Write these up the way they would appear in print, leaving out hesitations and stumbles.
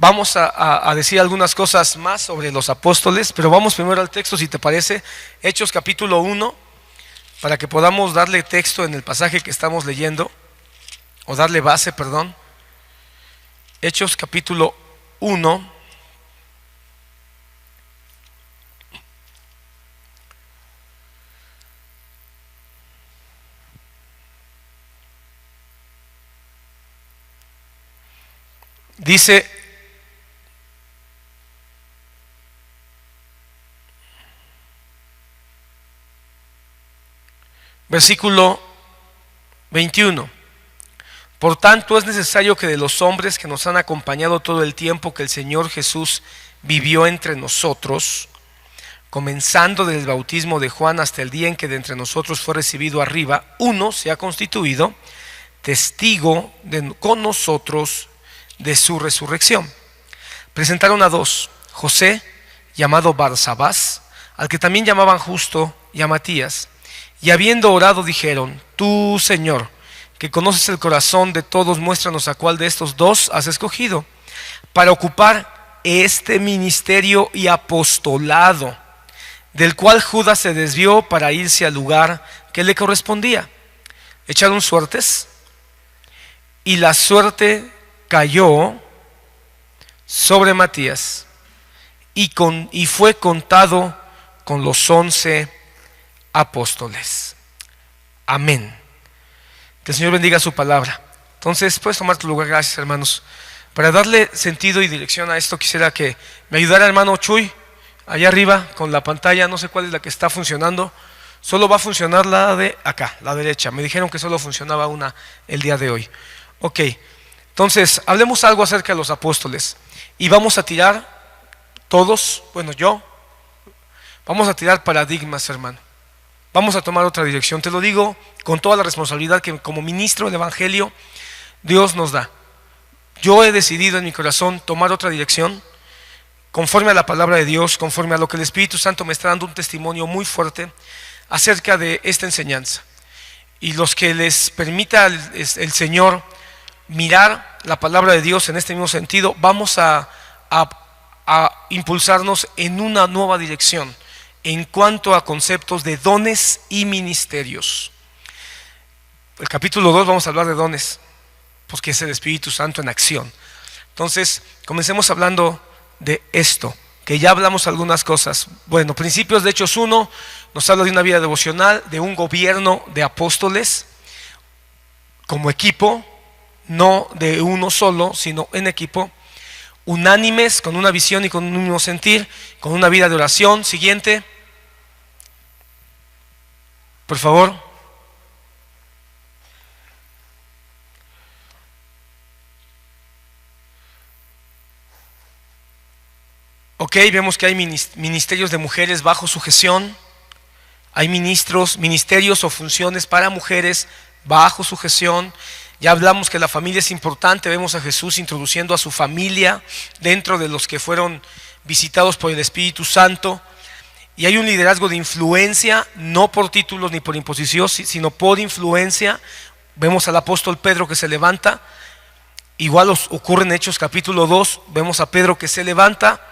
Vamos a decir algunas cosas más sobre los apóstoles, pero vamos primero al texto, si te parece, Hechos capítulo 1, para que podamos darle texto en el pasaje que estamos leyendo, o darle base, perdón. Hechos capítulo 1. Dice, versículo 21: por tanto es necesario que de los hombres que nos han acompañado todo el tiempo que el Señor Jesús vivió entre nosotros, comenzando desde el bautismo de Juan hasta el día en que de entre nosotros fue recibido arriba, uno se ha constituido testigo con nosotros de su resurrección. Presentaron a dos: José, llamado Barsabás, al que también llamaban Justo, y a Matías. Y habiendo orado dijeron: tú, Señor, que conoces el corazón de todos, muéstranos a cuál de estos dos has escogido para ocupar este ministerio y apostolado, del cual Judas se desvió para irse al lugar que le correspondía. Echaron suertes, y la suerte cayó sobre Matías, y fue contado con los 11 apóstoles. Amén. Que el Señor bendiga su palabra. Entonces, puedes tomar tu lugar. Gracias, hermanos. Para darle sentido y dirección a esto, quisiera que me ayudara hermano Chuy, allá arriba con la pantalla. No sé cuál es la que está funcionando. Solo va a funcionar la de acá, la derecha. Me dijeron que solo funcionaba una el día de hoy. Ok, entonces hablemos algo acerca de los apóstoles. Y vamos a tirar todos, bueno, vamos a tirar paradigmas, hermano. Vamos a tomar otra dirección. Te lo digo con toda la responsabilidad que como ministro del Evangelio Dios nos da. Yo he decidido en mi corazón tomar otra dirección conforme a la palabra de Dios, conforme a lo que el Espíritu Santo me está dando un testimonio muy fuerte acerca de esta enseñanza. Y los que les permita el Señor mirar la palabra de Dios en este mismo sentido, vamos a impulsarnos en una nueva dirección en cuanto a conceptos de dones y ministerios. El capítulo 2 vamos a hablar de dones, porque es el Espíritu Santo en acción. Entonces, comencemos hablando de esto, que ya hablamos algunas cosas. Bueno, principios de Hechos 1 nos habla de una vida devocional, de un gobierno de apóstoles como equipo, no de uno solo, sino en equipo, unánimes, con una visión y con un mismo sentir, con una vida de oración. Siguiente, por favor. Ok, vemos que hay ministerios de mujeres bajo sujeción. Hay ministerios o funciones para mujeres bajo sujeción. Ya hablamos que la familia es importante. Vemos a Jesús introduciendo a su familia dentro de los que fueron visitados por el Espíritu Santo. Y hay un liderazgo de influencia, no por títulos ni por imposición, sino por influencia. Vemos al apóstol Pedro que se levanta. Igual ocurre en Hechos capítulo 2. Vemos a Pedro que se levanta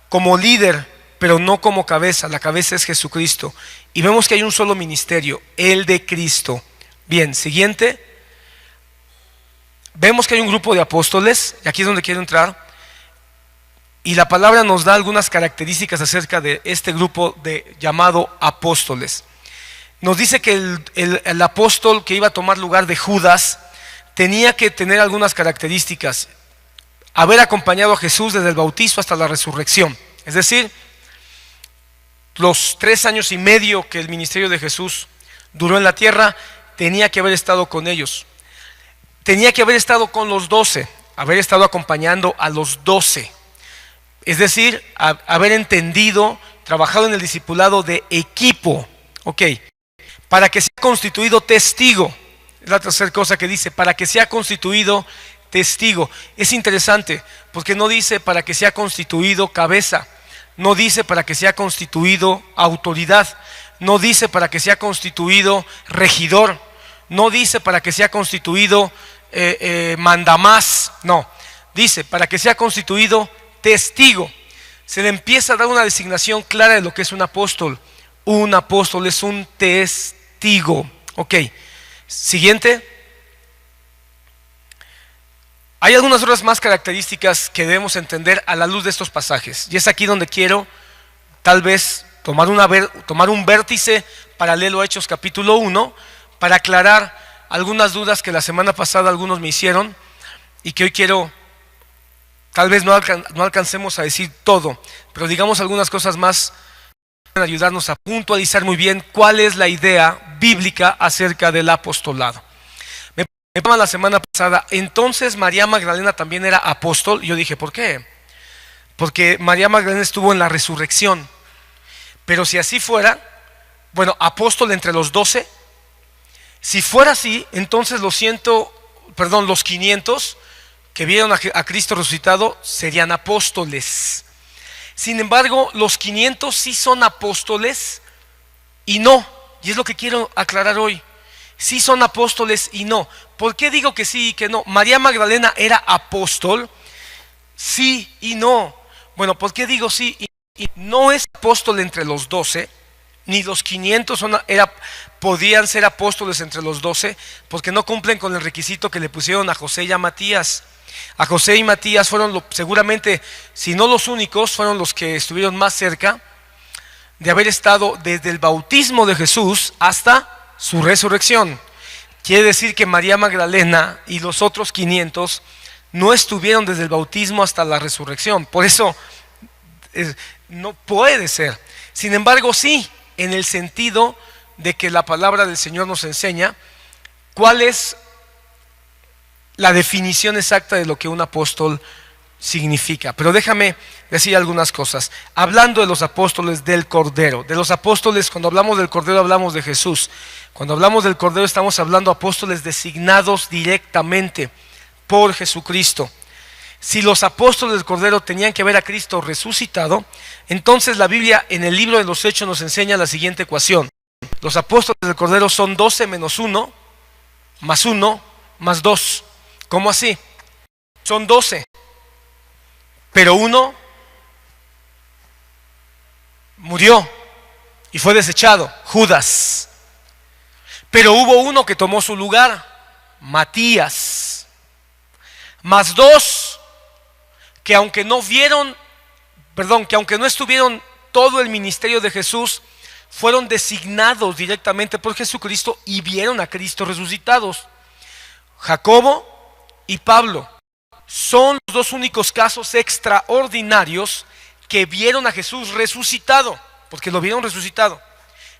como líder, pero no como cabeza. La cabeza es Jesucristo. Y vemos que hay un solo ministerio, el de Cristo. Bien, siguiente. Vemos que hay un grupo de apóstoles, y aquí es donde quiero entrar. Y la palabra nos da algunas características acerca de este grupo llamado apóstoles. Nos dice que el apóstol que iba a tomar lugar de Judas tenía que tener algunas características: haber acompañado a Jesús desde el bautizo hasta la resurrección. Es decir, los 3 años y medio que el ministerio de Jesús duró en la tierra, tenía que haber estado con ellos. Tenía que haber estado con los 12, haber estado acompañando a los 12. Es decir, haber entendido, trabajado en el discipulado de equipo. Ok, para que sea constituido testigo. Es la tercera cosa que dice, para que sea constituido testigo. Es interesante, porque no dice para que sea constituido cabeza, no dice para que sea constituido autoridad, no dice para que sea constituido regidor, no dice para que sea constituido mandamás, no, dice, para que sea constituido testigo. Se le empieza a dar una designación clara de lo que es un apóstol. Un apóstol es un testigo. Ok, siguiente. Hay algunas otras más características que debemos entender a la luz de estos pasajes. Y es aquí donde quiero tal vez tomar un vértice paralelo a Hechos capítulo 1 para aclarar algunas dudas que la semana pasada algunos me hicieron y que hoy quiero, tal vez no alcancemos a decir todo, pero digamos algunas cosas más para ayudarnos a puntualizar muy bien cuál es la idea bíblica acerca del apostolado. Me preguntaba la semana pasada, entonces María Magdalena también era apóstol. Yo dije, ¿por qué? Porque María Magdalena estuvo en la resurrección. Pero si así fuera, bueno, apóstol entre los 12, si fuera así, entonces los 500 que vieron a Cristo resucitado serían apóstoles. Sin embargo, los 500 sí son apóstoles y no, y es lo que quiero aclarar hoy. Sí son apóstoles y no. ¿Por qué digo que sí y que no? María Magdalena era apóstol, sí y no. Bueno, ¿por qué digo sí y no es apóstol entre los 12? Ni los 500 podían ser apóstoles entre los 12, porque no cumplen con el requisito que le pusieron a José y a Matías. A José y Matías fueron seguramente, si no los únicos, fueron los que estuvieron más cerca de haber estado desde el bautismo de Jesús hasta su resurrección. Quiere decir que María Magdalena y los otros 500 no estuvieron desde el bautismo hasta la resurrección. Por eso no puede ser. Sin embargo, sí, en el sentido de que la palabra del Señor nos enseña cuál es la definición exacta de lo que un apóstol significa. Pero déjame decir algunas cosas. Hablando de los apóstoles del Cordero, de los apóstoles, cuando hablamos del Cordero hablamos de Jesús. Cuando hablamos del Cordero estamos hablando de apóstoles designados directamente por Jesucristo. Si los apóstoles del Cordero tenían que ver a Cristo resucitado, entonces la Biblia en el libro de los Hechos nos enseña la siguiente ecuación. Los apóstoles del Cordero son 12 menos 1, más 1, más 2. ¿Cómo así? Son 12, pero uno murió y fue desechado, Judas. Pero hubo uno que tomó su lugar, Matías. Más 2, que aunque no estuvieron todo el ministerio de Jesús, fueron designados directamente por Jesucristo y vieron a Cristo resucitados. Jacobo y Pablo son los dos únicos casos extraordinarios que vieron a Jesús resucitado, porque lo vieron resucitado.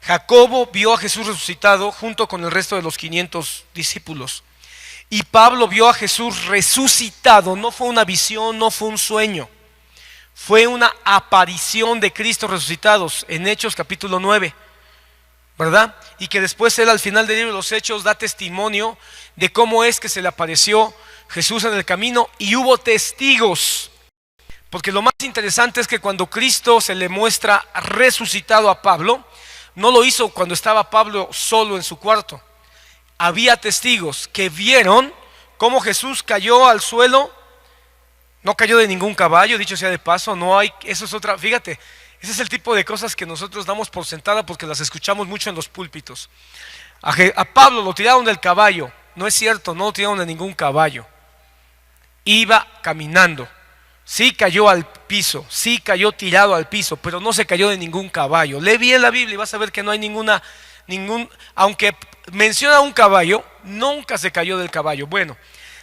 Jacobo vio a Jesús resucitado junto con el resto de los 500 discípulos. Y Pablo vio a Jesús resucitado. No fue una visión, no fue un sueño. Fue una aparición de Cristo resucitados en Hechos capítulo 9, ¿verdad? Y que después él al final del libro de los Hechos da testimonio de cómo es que se le apareció Jesús en el camino y hubo testigos. Porque lo más interesante es que cuando Cristo se le muestra resucitado a Pablo, no lo hizo cuando estaba Pablo solo en su cuarto. Había testigos que vieron cómo Jesús cayó al suelo. No cayó de ningún caballo, dicho sea de paso, no hay, eso es otra, fíjate, ese es el tipo de cosas que nosotros damos por sentada porque las escuchamos mucho en los púlpitos. A Pablo lo tiraron del caballo, no es cierto, no lo tiraron de ningún caballo. Iba caminando, sí cayó al piso, sí cayó tirado al piso, pero no se cayó de ningún caballo. Lee bien la Biblia y vas a ver que no hay aunque menciona un caballo, nunca se cayó del caballo. Bueno,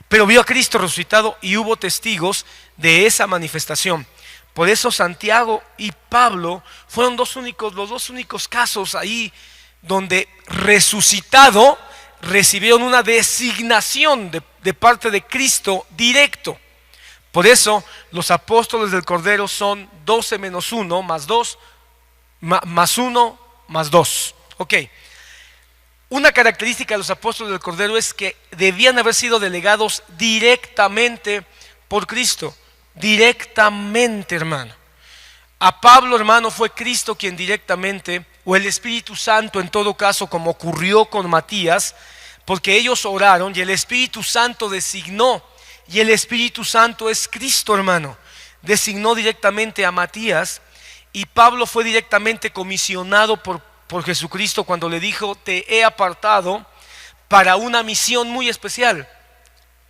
pero vio a Cristo resucitado y hubo testigos de esa manifestación. Por eso Santiago y Pablo fueron los dos únicos casos ahí donde resucitado recibieron una designación de parte de Cristo directo. Por eso los apóstoles del Cordero son 12 menos 1 más 2, más 1 más 2. Ok. Una característica de los apóstoles del Cordero es que debían haber sido delegados directamente por Cristo. Directamente, hermano. A Pablo, hermano, fue Cristo quien directamente, o el Espíritu Santo en todo caso, como ocurrió con Matías, porque ellos oraron y el Espíritu Santo designó y el Espíritu Santo es Cristo, hermano. Designó directamente a Matías, y Pablo fue directamente comisionado por Jesucristo cuando le dijo: te he apartado para una misión muy especial.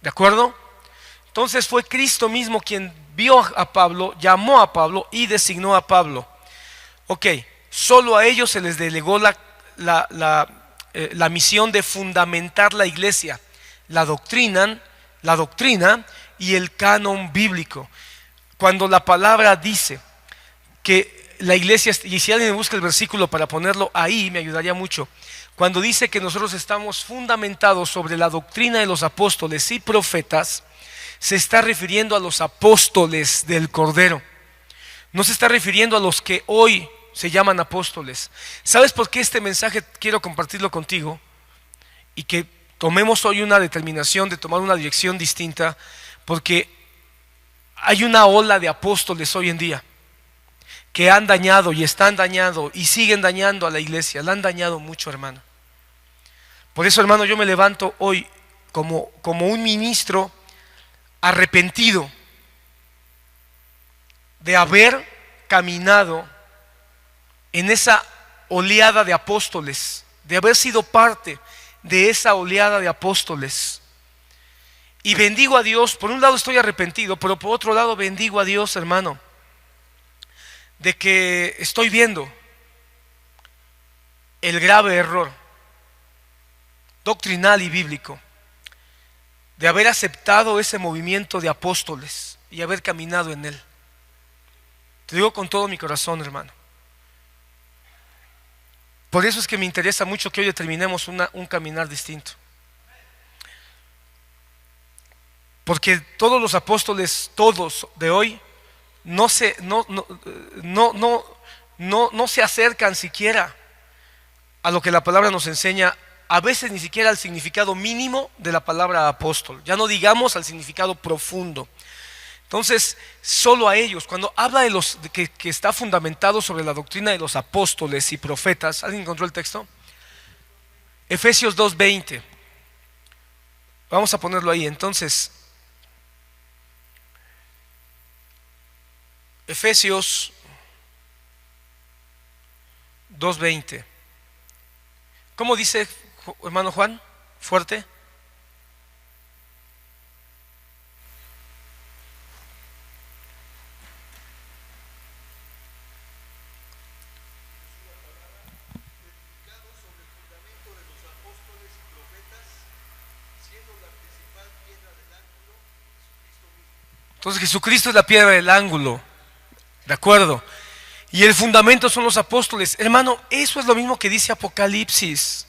¿De acuerdo? Entonces fue Cristo mismo quien vio a Pablo, llamó a Pablo y designó a Pablo. Ok, solo a ellos se les delegó la misión de fundamentar la iglesia, la doctrina y el canon bíblico. Cuando la palabra dice que la iglesia, y si alguien busca el versículo para ponerlo ahí, me ayudaría mucho. Cuando dice que nosotros estamos fundamentados sobre la doctrina de los apóstoles y profetas, se está refiriendo a los apóstoles del Cordero. No se está refiriendo a los que hoy se llaman apóstoles. ¿Sabes por qué este mensaje quiero compartirlo contigo? Y que tomemos hoy una determinación de tomar una dirección distinta, porque hay una ola de apóstoles hoy en día que han dañado y están dañando y siguen dañando a la iglesia. La han dañado mucho, hermano. Por eso, hermano, yo me levanto hoy como un ministro arrepentido de haber caminado en esa oleada de apóstoles, de haber sido parte de esa oleada de apóstoles. Y bendigo a Dios. Por un lado estoy arrepentido, pero por otro lado bendigo a Dios, hermano, de que estoy viendo el grave error doctrinal y bíblico de haber aceptado ese movimiento de apóstoles y haber caminado en él. Te digo con todo mi corazón, hermano. Por eso es que me interesa mucho que hoy determinemos un caminar distinto. Porque todos los apóstoles, todos de hoy, no se acercan siquiera a lo que la palabra nos enseña, a veces ni siquiera al significado mínimo de la palabra apóstol, ya no digamos al significado profundo. Entonces, solo a ellos, cuando habla de que está fundamentado sobre la doctrina de los apóstoles y profetas, ¿alguien encontró el texto? Efesios 2:20. Vamos a ponerlo ahí. Entonces, Efesios 2:20. ¿Cómo dice, hermano Juan? Fuerte. Entonces Jesucristo es la piedra del ángulo. ¿De acuerdo? Y el fundamento son los apóstoles. Hermano, eso es lo mismo que dice Apocalipsis.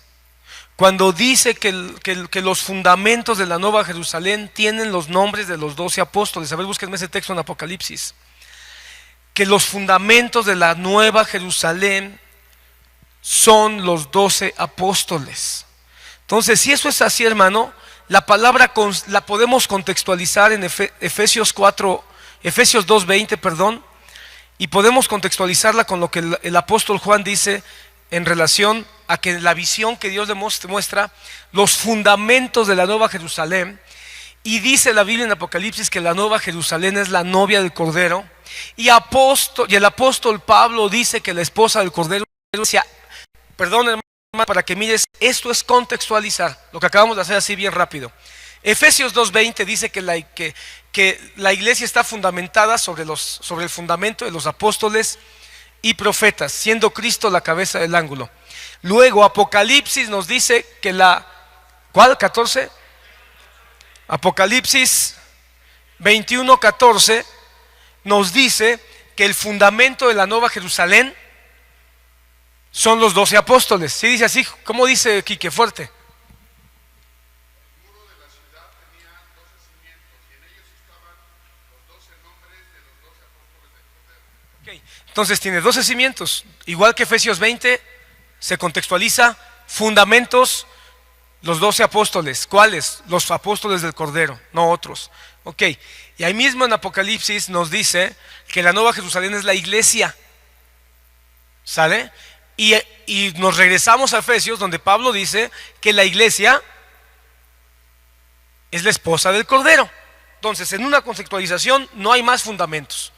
Cuando dice que los fundamentos de la Nueva Jerusalén tienen los nombres de los 12 apóstoles. A ver, búsquenme ese texto en Apocalipsis. Que los fundamentos de la Nueva Jerusalén son los 12 apóstoles. Entonces, si eso es así, hermano, la palabra la podemos contextualizar en Efesios 2:20, perdón. Y podemos contextualizarla con lo que el apóstol Juan dice en relación a que la visión que Dios le muestra, los fundamentos de la Nueva Jerusalén. Y dice la Biblia en Apocalipsis que la Nueva Jerusalén es la novia del Cordero. Y el apóstol Pablo dice que la esposa del Cordero, perdón, hermano, para que mires, esto es contextualizar lo que acabamos de hacer así bien rápido. Efesios 2:20 dice que la iglesia está fundamentada sobre el fundamento de los apóstoles y profetas, siendo Cristo la cabeza del ángulo. Luego Apocalipsis nos dice que ¿cuál? 14. Apocalipsis 21:14 nos dice que el fundamento de la Nueva Jerusalén son los 12 apóstoles. ¿Sí dice así? ¿Cómo dice Quique? Fuerte. Entonces tiene 12 cimientos, igual que Efesios 20, se contextualiza, fundamentos, los 12 apóstoles. ¿Cuáles? Los apóstoles del Cordero, no otros. Ok, y ahí mismo en Apocalipsis nos dice que la Nueva Jerusalén es la iglesia. ¿Sale? Y nos regresamos a Efesios, donde Pablo dice que la iglesia es la esposa del Cordero. Entonces, en una conceptualización no hay más fundamentos,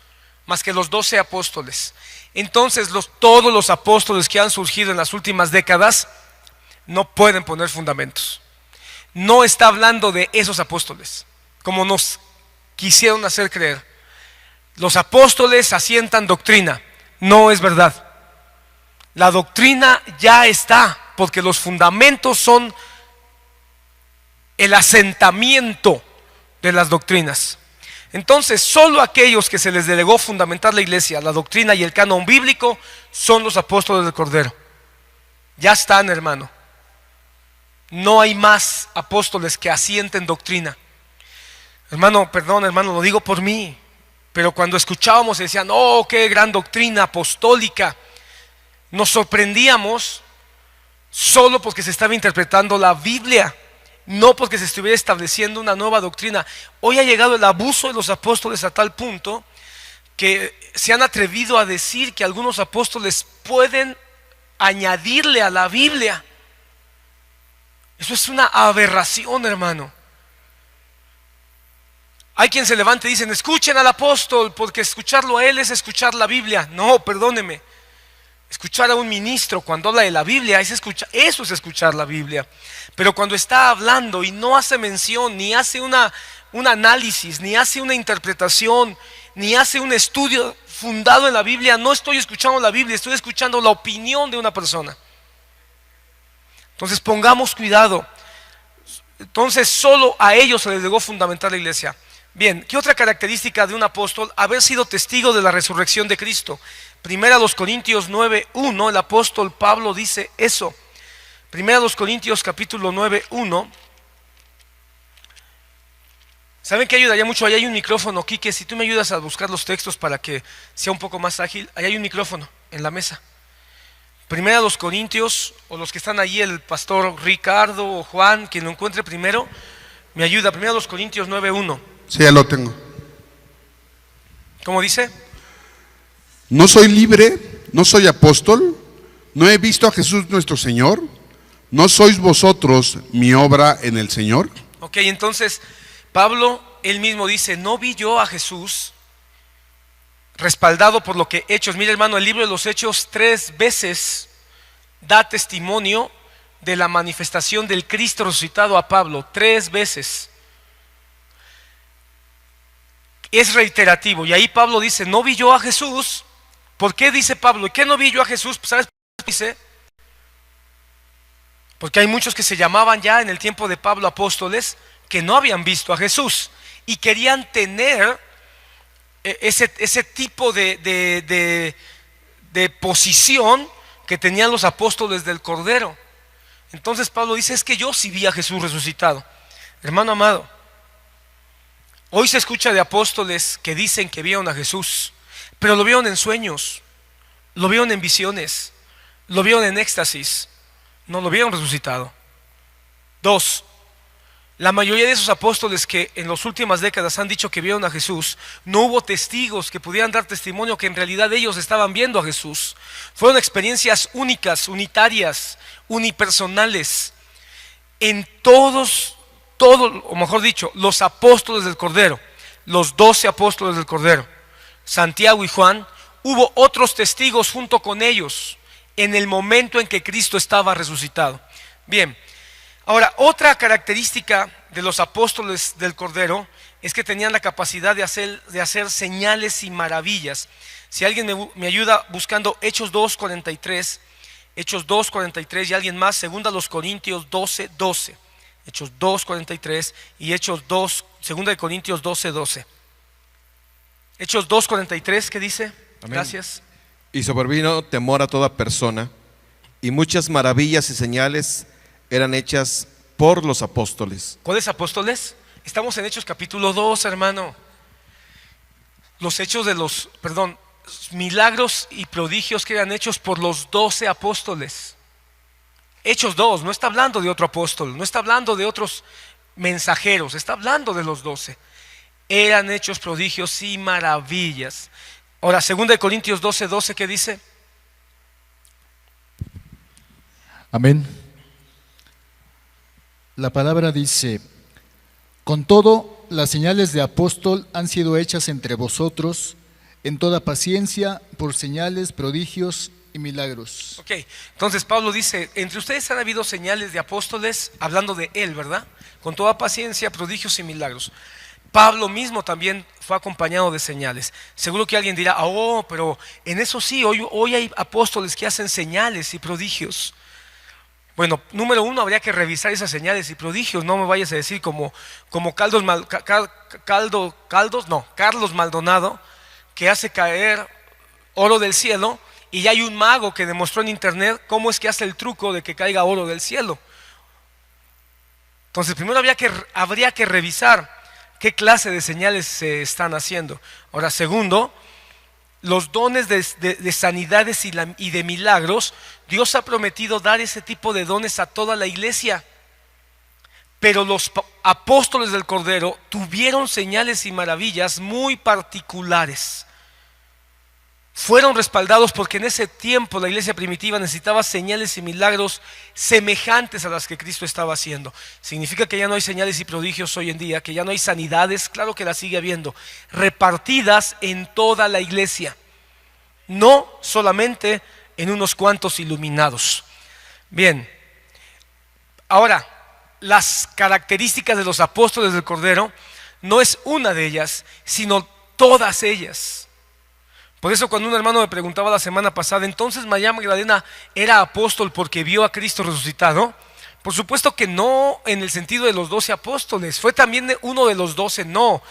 más que los 12 apóstoles. Entonces, todos los apóstoles que han surgido en las últimas décadas no pueden poner fundamentos. No está hablando de esos apóstoles, como nos quisieron hacer creer. Los apóstoles asientan doctrina, no es verdad. La doctrina ya está, porque los fundamentos son el asentamiento de las doctrinas. Entonces, solo aquellos que se les delegó fundamentar la iglesia, la doctrina y el canon bíblico, son los apóstoles del Cordero. Ya están, hermano. No hay más apóstoles que asienten doctrina. Hermano, perdón, hermano, lo digo por mí, pero cuando escuchábamos decían, oh, qué gran doctrina apostólica, nos sorprendíamos solo porque se estaba interpretando la Biblia, no porque se estuviera estableciendo una nueva doctrina. Hoy ha llegado el abuso de los apóstoles a tal punto que se han atrevido a decir que algunos apóstoles pueden añadirle a la Biblia. Eso es una aberración, hermano. Hay quien se levanta y dicen, escuchen al apóstol, porque escucharlo a él es escuchar la Biblia. No, perdóneme. Escuchar a un ministro cuando habla de la Biblia, eso es escuchar la Biblia. Pero cuando está hablando y no hace mención, ni hace un análisis, ni hace una interpretación, ni hace un estudio fundado en la Biblia, no estoy escuchando la Biblia, estoy escuchando la opinión de una persona. Entonces pongamos cuidado. Entonces solo a ellos se les delegó fundamentar la iglesia. Bien, ¿qué otra característica de un apóstol? Haber sido testigo de la resurrección de Cristo. Primera a los Corintios 9:1, el apóstol Pablo dice eso. Primera a los Corintios capítulo 9:1. ¿Saben qué ayudaría mucho? Ahí hay un micrófono, Quique, si tú me ayudas a buscar los textos para que sea un poco más ágil. Ahí hay un micrófono en la mesa. Primera a los Corintios, o los que están allí, el pastor Ricardo o Juan, quien lo encuentre primero, me ayuda. Primera a los Corintios 9:1. Sí, ya lo tengo. ¿Cómo dice? No soy libre, no soy apóstol, no he visto a Jesús nuestro Señor, no sois vosotros mi obra en el Señor. Ok, entonces Pablo, él mismo dice, no vi yo a Jesús, respaldado por lo que Hechos. Mira, hermano, el libro de los Hechos 3 veces da testimonio de la manifestación del Cristo resucitado a Pablo, 3 veces. Es reiterativo, y ahí Pablo dice, no vi yo a Jesús. ¿Por qué dice Pablo? ¿Y qué no vi yo a Jesús? Pues, ¿sabes por qué dice? Porque hay muchos que se llamaban ya en el tiempo de Pablo apóstoles que no habían visto a Jesús y querían tener ese tipo de posición que tenían los apóstoles del Cordero. Entonces Pablo dice, es que yo sí vi a Jesús resucitado. Hermano amado, hoy se escucha de apóstoles que dicen que vieron a Jesús, pero lo vieron en sueños, lo vieron en visiones, lo vieron en éxtasis, no lo vieron resucitado. 2. La mayoría de esos apóstoles que en las últimas décadas han dicho que vieron a Jesús, no hubo testigos que pudieran dar testimonio que en realidad ellos estaban viendo a Jesús. Fueron experiencias únicas, unitarias, unipersonales. En todos, o mejor dicho, los apóstoles del Cordero, los 12 apóstoles del Cordero, Santiago y Juan, hubo otros testigos junto con ellos en el momento en que Cristo estaba resucitado. Bien, ahora otra característica de los apóstoles del Cordero es que tenían la capacidad de hacer señales y maravillas. Si alguien me ayuda buscando Hechos 2:43, Hechos 2:43 y alguien más, segunda a los Corintios 12:12, Hechos 2:43 y segunda de Corintios 12:12. Hechos 2:43, ¿qué dice? Amén. Gracias. Y sobrevino temor a toda persona, y muchas maravillas y señales eran hechas por los apóstoles. ¿Cuáles apóstoles? Estamos en Hechos capítulo 2, hermano. Los hechos milagros y prodigios que eran hechos por los 12 apóstoles. Hechos 2, no está hablando de otro apóstol, no está hablando de otros mensajeros, está hablando de los 12. Eran hechos prodigios y maravillas. Ahora, 2 Corintios 12:12, ¿qué dice? Amén. La palabra dice, con todo, las señales de apóstol han sido hechas entre vosotros en toda paciencia por señales, prodigios y milagros. Ok, entonces Pablo dice, entre ustedes han habido señales de apóstoles, hablando de él, ¿verdad? Con toda paciencia, prodigios y milagros. Pablo mismo también fue acompañado de señales. Seguro que alguien dirá, oh, pero en eso sí, hoy hay apóstoles que hacen señales y prodigios. Bueno, número uno, habría que revisar esas señales y prodigios. No me vayas a decir como Carlos Maldonado, que hace caer oro del cielo, y ya hay un mago que demostró en internet cómo es que hace el truco de que caiga oro del cielo. Entonces primero habría que revisar qué clase de señales se están haciendo. Ahora, segundo, los dones de sanidades y de milagros, Dios ha prometido dar ese tipo de dones a toda la iglesia. Pero los apóstoles del Cordero tuvieron señales y maravillas muy particulares. Fueron respaldados porque en ese tiempo la iglesia primitiva necesitaba señales y milagros semejantes a las que Cristo estaba haciendo. Significa que ya no hay señales y prodigios hoy en día, que ya no hay sanidades, claro que las sigue habiendo, repartidas en toda la iglesia, no solamente en unos cuantos iluminados. Bien, ahora, las características de los apóstoles del Cordero no es una de ellas, sino todas ellas. Por eso cuando un hermano me preguntaba la semana pasada, entonces María Magdalena era apóstol porque vio a Cristo resucitado. Por supuesto que no en el sentido de los 12 apóstoles, fue también uno de los 12, no.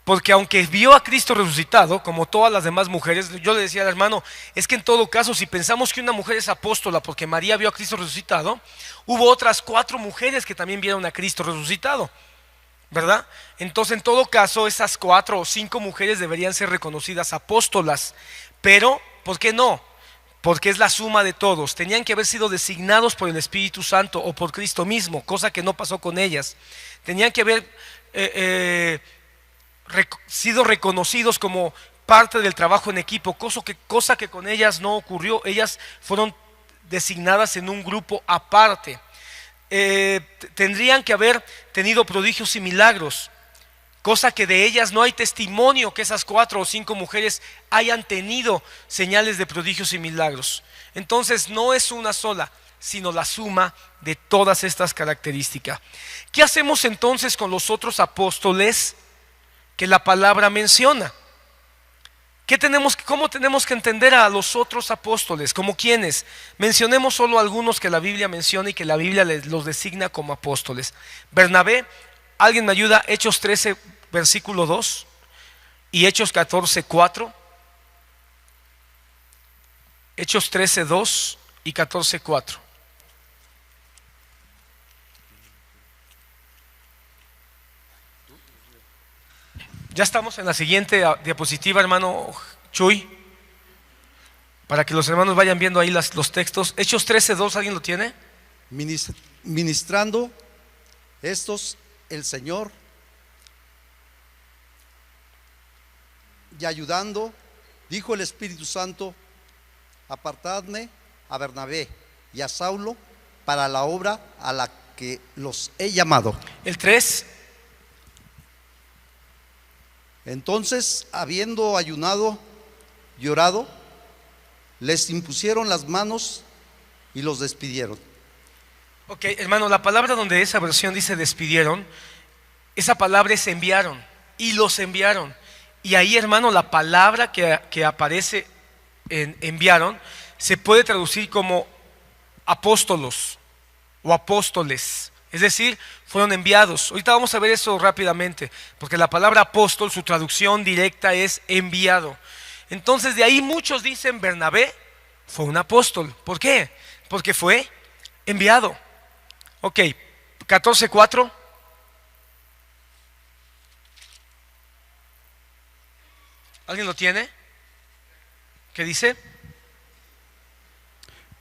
Porque aunque vio a Cristo resucitado, como todas las demás mujeres, yo le decía al hermano, es que en todo caso, si pensamos que una mujer es apóstola porque María vio a Cristo resucitado, hubo otras 4 mujeres que también vieron a Cristo resucitado, ¿verdad? Entonces en todo caso esas 4 o 5 mujeres deberían ser reconocidas apóstolas. Pero, ¿por qué no? Porque es la suma de todos. Tenían que haber sido designados por el Espíritu Santo o por Cristo mismo, cosa que no pasó con ellas. Tenían que haber sido reconocidos como parte del trabajo en equipo, cosa que con ellas no ocurrió. Ellas fueron designadas en un grupo aparte. Tendrían que haber tenido prodigios y milagros, cosa que de ellas no hay testimonio que esas 4 o 5 mujeres hayan tenido señales de prodigios y milagros. Entonces no es una sola, sino la suma de todas estas características. ¿Qué hacemos entonces con los otros apóstoles que la palabra menciona? ¿Cómo tenemos que entender a los otros apóstoles? ¿Como quiénes? Mencionemos solo algunos que la Biblia menciona y que la Biblia los designa como apóstoles. Bernabé, ¿alguien me ayuda? Hechos 13, versículo 2 y Hechos 14, 4. Hechos 13, 2 y 14, 4. Ya estamos en la siguiente diapositiva, hermano Chuy, para que los hermanos vayan viendo ahí los textos. Hechos 13:2, ¿alguien lo tiene? Ministrando estos el Señor y ayudando, dijo el Espíritu Santo, apartadme a Bernabé y a Saulo para la obra a la que los he llamado. El 3. Entonces, habiendo ayunado y orado, les impusieron las manos y los despidieron. Ok, hermano, la palabra donde esa versión dice despidieron, esa palabra es enviaron, y los enviaron. Y ahí, hermano, la palabra que aparece en enviaron se puede traducir como apóstolos o apóstoles. Es decir, fueron enviados. Ahorita vamos a ver eso rápidamente, porque la palabra apóstol, su traducción directa es enviado. Entonces de ahí muchos dicen Bernabé fue un apóstol. ¿Por qué? Porque fue enviado. Ok, 14:4. ¿Alguien lo tiene? ¿Qué dice?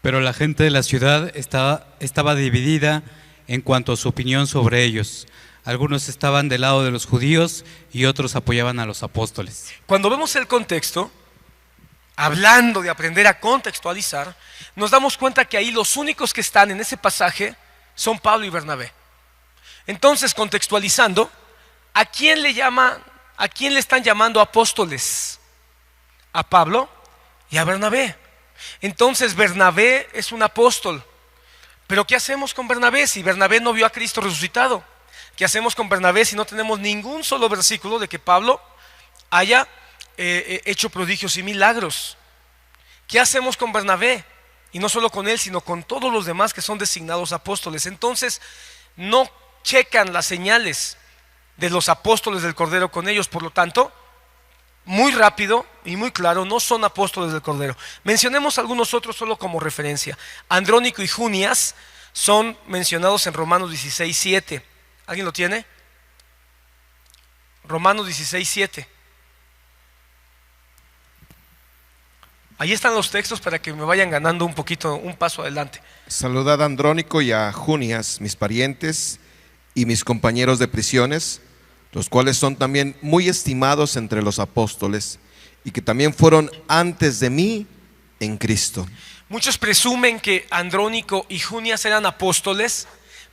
Pero la gente de la ciudad estaba dividida en cuanto a su opinión sobre ellos. Algunos estaban del lado de los judíos y otros apoyaban a los apóstoles. Cuando vemos el contexto, hablando de aprender a contextualizar, nos damos cuenta que ahí los únicos que están en ese pasaje son Pablo y Bernabé. Entonces, contextualizando, ¿A quién le están llamando apóstoles? A Pablo y a Bernabé. Entonces Bernabé es un apóstol. Pero ¿qué hacemos con Bernabé si Bernabé no vio a Cristo resucitado? ¿Qué hacemos con Bernabé si no tenemos ningún solo versículo de que Pablo haya hecho prodigios y milagros? ¿Qué hacemos con Bernabé? Y no solo con él, sino con todos los demás que son designados apóstoles. Entonces no checan las señales de los apóstoles del Cordero con ellos. Por lo tanto, muy rápido y muy claro, no son apóstoles del Cordero. Mencionemos algunos otros solo como referencia. Andrónico y Junias son mencionados en Romanos 16:7. ¿Alguien lo tiene? Romanos 16:7. Ahí están los textos para que me vayan ganando un poquito, un paso adelante. Saludad a Andrónico y a Junias, mis parientes y mis compañeros de prisiones, los cuales son también muy estimados entre los apóstoles y que también fueron antes de mí en Cristo. Muchos presumen que Andrónico y Junias eran apóstoles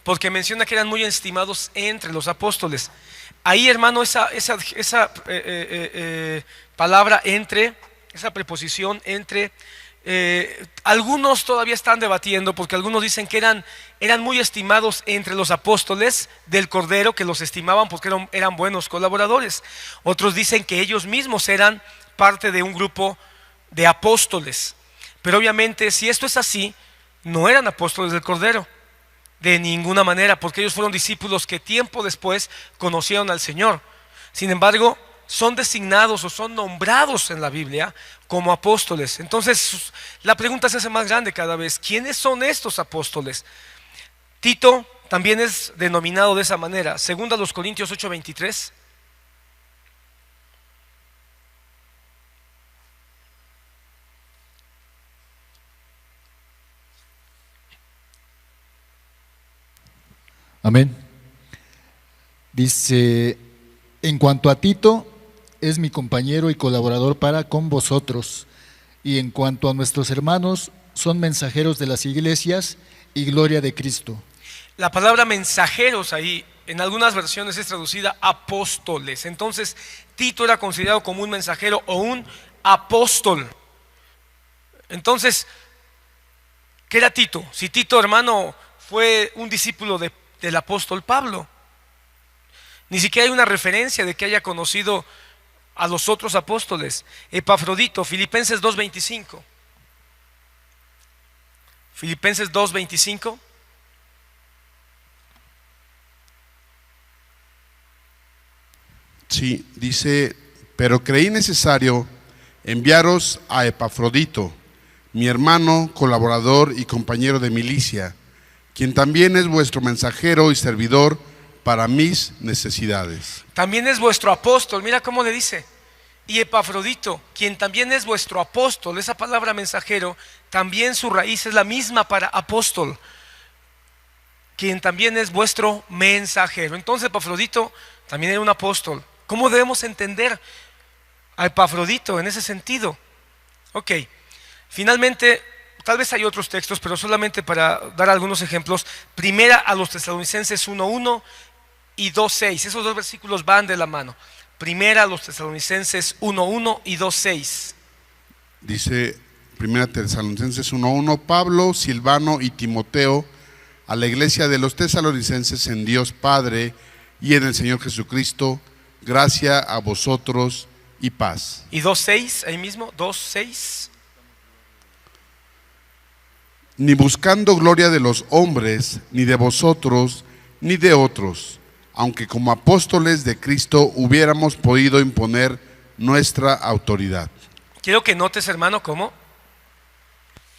porque menciona que eran muy estimados entre los apóstoles. Ahí, hermano, esa palabra entre, esa preposición entre, algunos todavía están debatiendo porque algunos dicen que eran muy estimados entre los apóstoles del Cordero, que los estimaban porque eran buenos colaboradores. Otros dicen que ellos mismos eran parte de un grupo de apóstoles. Pero obviamente, si esto es así, no eran apóstoles del Cordero de ninguna manera, porque ellos fueron discípulos que tiempo después conocieron al Señor. Sin embargo, son designados o son nombrados en la Biblia como apóstoles. Entonces la pregunta se hace más grande cada vez: ¿quiénes son estos apóstoles? Tito también es denominado de esa manera. Segunda a los Corintios 8:23. Amén. Dice: en cuanto a Tito, es mi compañero y colaborador para con vosotros, y en cuanto a nuestros hermanos, son mensajeros de las iglesias y gloria de Cristo. La palabra mensajeros ahí en algunas versiones es traducida apóstoles. Entonces Tito era considerado como un mensajero o un apóstol. Entonces, ¿qué era Tito? Si Tito, hermano, fue un discípulo del apóstol Pablo. Ni siquiera hay una referencia de que haya conocido a los otros apóstoles. Epafrodito, Filipenses 2:25. Filipenses 2:25. Sí, dice: pero creí necesario enviaros a Epafrodito, mi hermano, colaborador y compañero de milicia, quien también es vuestro mensajero y servidor para mis necesidades. También es vuestro apóstol. Mira cómo le dice: y Epafrodito, quien también es vuestro apóstol. Esa palabra mensajero, también su raíz es la misma para apóstol, quien también es vuestro mensajero. Entonces Epafrodito también era un apóstol. ¿Cómo debemos entender a Epafrodito en ese sentido? Ok, finalmente, tal vez hay otros textos, pero solamente para dar algunos ejemplos. Primera a los Tesalonicenses 1:1 y 2:6. Esos dos versículos van de la mano. Primera a los Tesalonicenses 1:1 y 2:6. Dice Primera Tesalonicenses 1:1: Pablo, Silvano y Timoteo, a la iglesia de los tesalonicenses en Dios Padre y en el Señor Jesucristo, gracia a vosotros y paz. Y 2:6, ahí mismo, 2:6. Ni buscando gloria de los hombres, ni de vosotros, ni de otros, aunque como apóstoles de Cristo hubiéramos podido imponer nuestra autoridad. Quiero que notes, hermano, cómo,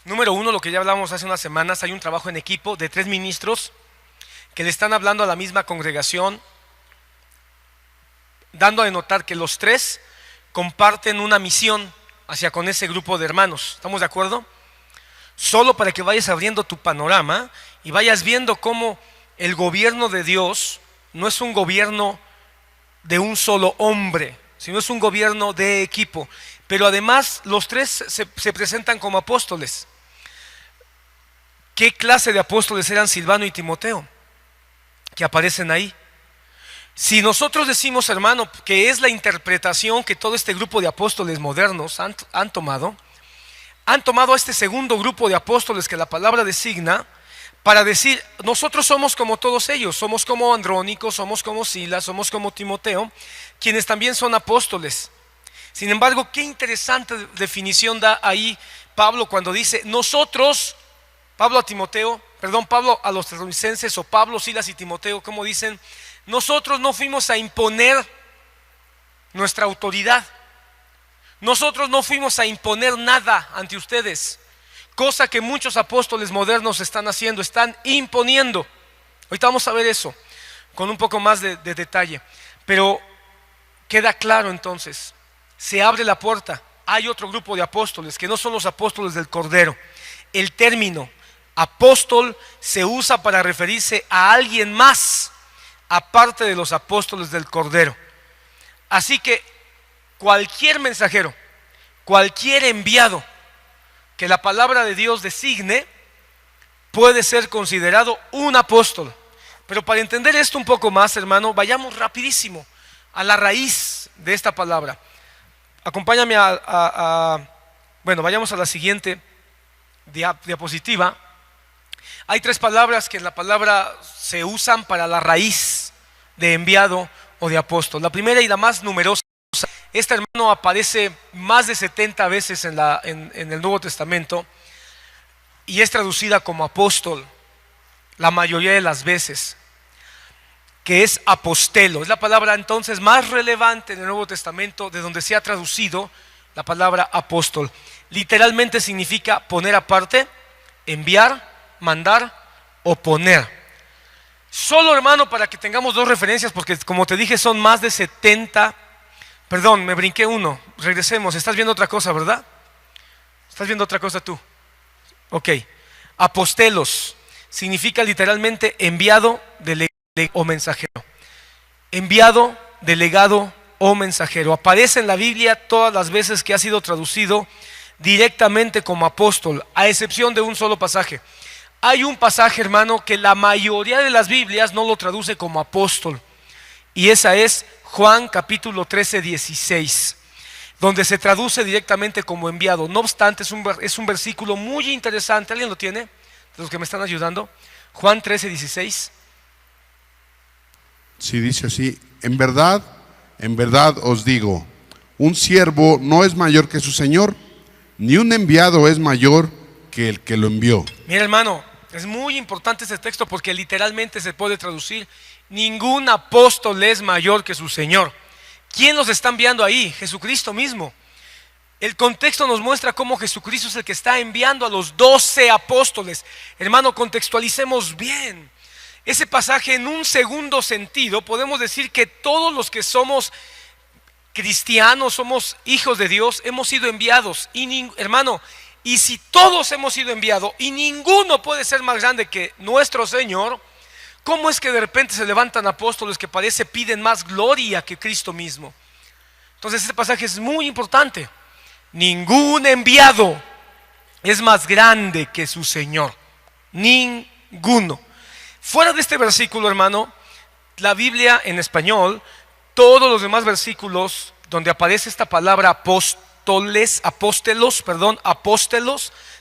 número uno, lo que ya hablamos hace unas semanas, hay un trabajo en equipo de 3 ministros que le están hablando a la misma congregación, dando a notar que los 3 comparten una misión hacia con ese grupo de hermanos. ¿Estamos de acuerdo? Solo para que vayas abriendo tu panorama y vayas viendo cómo el gobierno de Dios no es un gobierno de un solo hombre, sino es un gobierno de equipo. Pero además los 3 se presentan como apóstoles. ¿Qué clase de apóstoles eran Silvano y Timoteo que aparecen ahí? Si nosotros decimos, hermano, que es la interpretación que todo este grupo de apóstoles modernos han tomado a este segundo grupo de apóstoles que la palabra designa para decir, nosotros somos como todos ellos, somos como Andrónico, somos como Silas, somos como Timoteo, quienes también son apóstoles. Sin embargo, qué interesante definición da ahí Pablo cuando dice, nosotros, Pablo a los tesalonicenses, o Pablo, Silas y Timoteo, como dicen, nosotros no fuimos a imponer nuestra autoridad. Nosotros no fuimos a imponer nada ante ustedes, cosa que muchos apóstoles modernos están haciendo, están imponiendo. Ahorita vamos a ver eso con un poco más de detalle, pero queda claro entonces, se abre la puerta. Hay otro grupo de apóstoles que no son los apóstoles del Cordero. El término apóstol se usa para referirse a alguien más aparte de los apóstoles del Cordero. Así que cualquier mensajero, cualquier enviado que la palabra de Dios designe puede ser considerado un apóstol. Pero para entender esto un poco más, hermano, vayamos rapidísimo a la raíz de esta palabra. Acompáñame vayamos a la siguiente diapositiva. Hay tres palabras que en la palabra se usan para la raíz de enviado o de apóstol. La primera y la más numerosa, esta, hermano, aparece más de 70 veces en el Nuevo Testamento y es traducida como apóstol la mayoría de las veces, que es apostelo. Es la palabra entonces más relevante en el Nuevo Testamento de donde se ha traducido la palabra apóstol. Literalmente significa poner aparte, enviar, mandar o poner. Solo, hermano, para que tengamos dos referencias, porque como te dije son más de 70. Perdón, me brinqué uno. Regresemos. Estás viendo otra cosa, ¿verdad? ¿Estás viendo otra cosa tú? Ok. Apostelos significa literalmente enviado, delegado o mensajero. Enviado, delegado o mensajero. Aparece en la Biblia todas las veces que ha sido traducido directamente como apóstol, a excepción de un solo pasaje. Hay un pasaje, hermano, que la mayoría de las Biblias no lo traduce como apóstol, y esa es Juan capítulo 13, 16, donde se traduce directamente como enviado. No obstante, es un versículo muy interesante. ¿Alguien lo tiene? De los que me están ayudando. Juan 13, 16. Sí, dice así: en verdad os digo, un siervo no es mayor que su señor, ni un enviado es mayor que el que lo envió. Mira, hermano, es muy importante este texto porque literalmente se puede traducir: ningún apóstol es mayor que su Señor. ¿Quién los está enviando ahí? Jesucristo mismo. El contexto nos muestra cómo Jesucristo es el que está enviando a los 12 apóstoles. Hermano, contextualicemos bien ese pasaje. En un segundo sentido, podemos decir que todos los que somos cristianos, somos hijos de Dios, hemos sido enviados. Hermano, y si todos hemos sido enviados y ninguno puede ser más grande que nuestro Señor, ¿cómo es que de repente se levantan apóstoles que parece piden más gloria que Cristo mismo? Entonces este pasaje es muy importante. Ningún enviado es más grande que su Señor. Ninguno. Fuera de este versículo, hermano, la Biblia en español, todos los demás versículos donde aparece esta palabra apóstelos,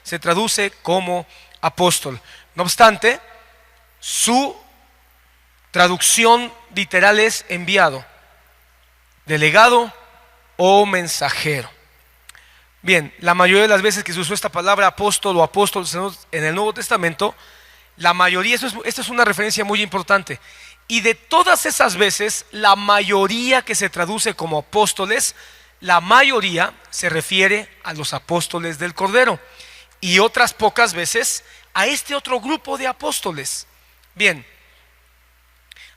se traduce como apóstol. No obstante, su traducción literal es enviado, delegado o mensajero. Bien, la mayoría de las veces que se usó esta palabra apóstol o apóstol en el Nuevo Testamento, la mayoría, esto es una referencia muy importante, y de todas esas veces, la mayoría que se traduce como apóstoles, la mayoría se refiere a los apóstoles del Cordero, y otras pocas veces a este otro grupo de apóstoles. Bien,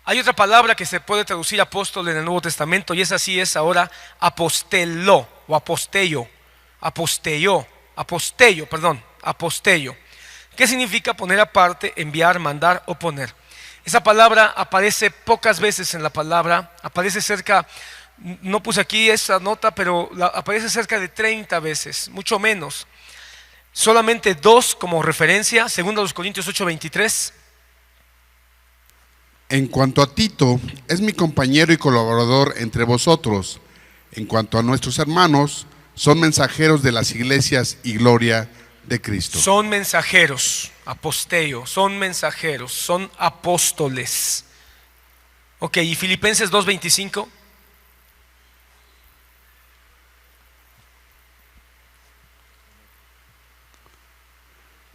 hay otra palabra que se puede traducir apóstol en el Nuevo Testamento, y esa sí es ahora apostelo o apostello. Apostello. ¿Qué significa poner aparte, enviar, mandar o poner? Esa palabra aparece pocas veces en la palabra, aparece cerca, no puse aquí esa nota, pero aparece cerca de 30 veces, mucho menos. Solamente 2 como referencia, 2 Corintios 8:23. En cuanto a Tito, es mi compañero y colaborador entre vosotros. En cuanto a nuestros hermanos, son mensajeros de las iglesias y gloria de Cristo. Son mensajeros, aposteo, son mensajeros, son apóstoles. Ok, y Filipenses 2:25.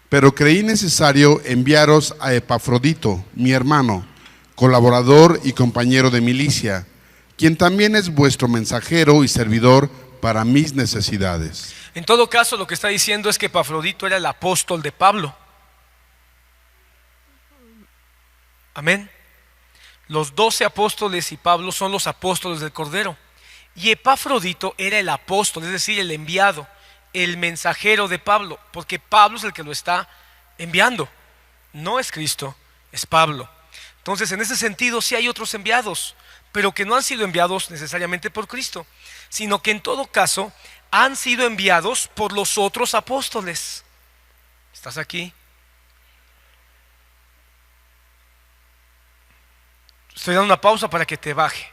Pero creí necesario enviaros a Epafrodito, mi hermano, colaborador y compañero de milicia, quien también es vuestro mensajero y servidor para mis necesidades. En todo caso, lo que está diciendo es que Epafrodito era el apóstol de Pablo. Amén. Los 12 apóstoles y Pablo son los apóstoles del Cordero. Y Epafrodito era el apóstol, es decir, el enviado, el mensajero de Pablo, porque Pablo es el que lo está enviando. No es Cristo, es Pablo. Entonces, en ese sentido, sí hay otros enviados, pero que no han sido enviados necesariamente por Cristo, sino que en todo caso han sido enviados por los otros apóstoles. ¿Estás aquí? Estoy dando una pausa para que te baje.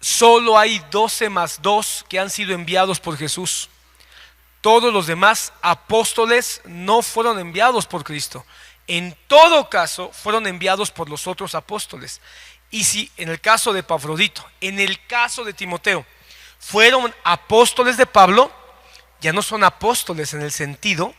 Solo hay 12 más 2 que han sido enviados por Jesús. Todos los demás apóstoles no fueron enviados por Cristo. En todo caso, fueron enviados por los otros apóstoles. Y si en el caso de Epafrodito, en el caso de Timoteo, fueron apóstoles de Pablo, ya no son apóstoles en el sentido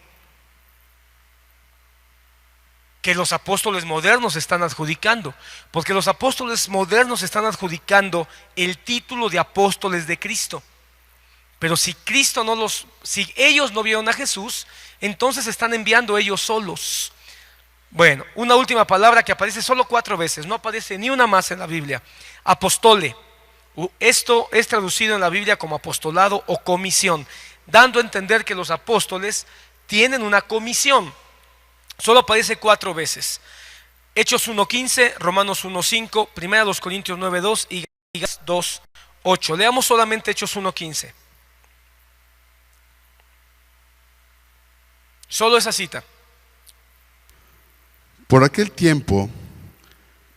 que los apóstoles modernos están adjudicando, porque los apóstoles modernos están adjudicando el título de apóstoles de Cristo. Pero si si ellos no vieron a Jesús, entonces están enviando ellos solos. Bueno, una última palabra que aparece solo 4 veces, no aparece ni una más en la Biblia: apostole. Esto es traducido en la Biblia como apostolado o comisión, dando a entender que los apóstoles tienen una comisión. Solo aparece 4 veces. Hechos 1:15, Romanos 1:5, 1 Corintios 9:2 y Gálatas 2:8. Leamos solamente Hechos 1:15. Solo esa cita. Por aquel tiempo,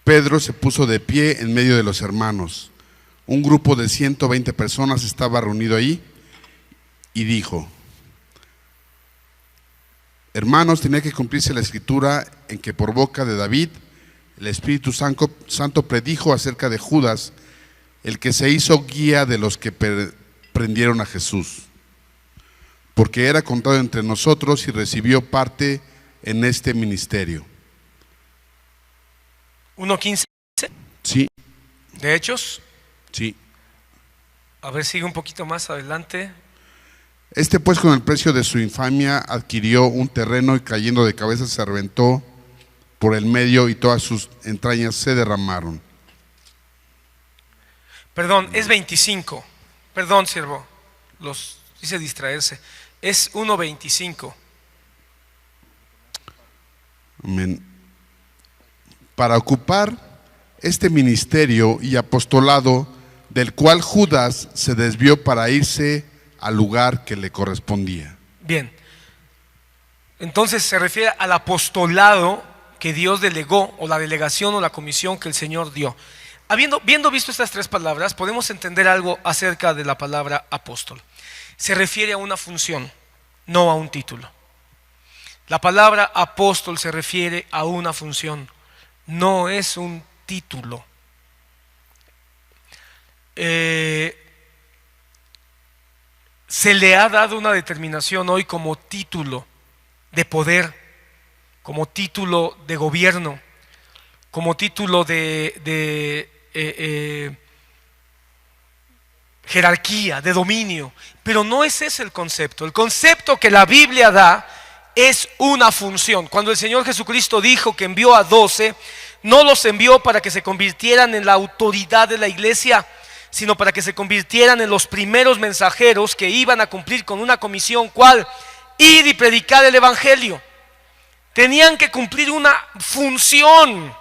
Pedro se puso de pie en medio de los hermanos. Un grupo de 120 personas estaba reunido ahí y dijo: hermanos, tenía que cumplirse la escritura en que por boca de David el Espíritu Santo predijo acerca de Judas, el que se hizo guía de los que prendieron a Jesús, porque era contado entre nosotros y recibió parte en este ministerio. 1:15. Sí. De Hechos. Sí. A ver, sigue un poquito más adelante. Este pues con el precio de su infamia adquirió un terreno y cayendo de cabeza se reventó por el medio y todas sus entrañas se derramaron. Perdón, es 25. Perdón, siervo. Los hice distraerse. Es 1:25. Amén. Para ocupar este ministerio y apostolado del cual Judas se desvió para irse al lugar que le correspondía. Bien. Entonces se refiere al apostolado que Dios delegó, o la delegación o la comisión que el Señor dio. Viendo visto estas 3 palabras, podemos entender algo acerca de la palabra apóstol. Se refiere a una función, no a un título. La palabra apóstol se refiere a una función, no es un título. Se le ha dado una determinación hoy como título de poder, como título de gobierno, como título de jerarquía, de dominio, pero no es ese el concepto. El concepto que la Biblia da es una función. Cuando el Señor Jesucristo dijo que envió a 12, no los envió para que se convirtieran en la autoridad de la iglesia, sino para que se convirtieran en los primeros mensajeros que iban a cumplir con una comisión. ¿Cuál? Ir y predicar el evangelio. Tenían que cumplir una función.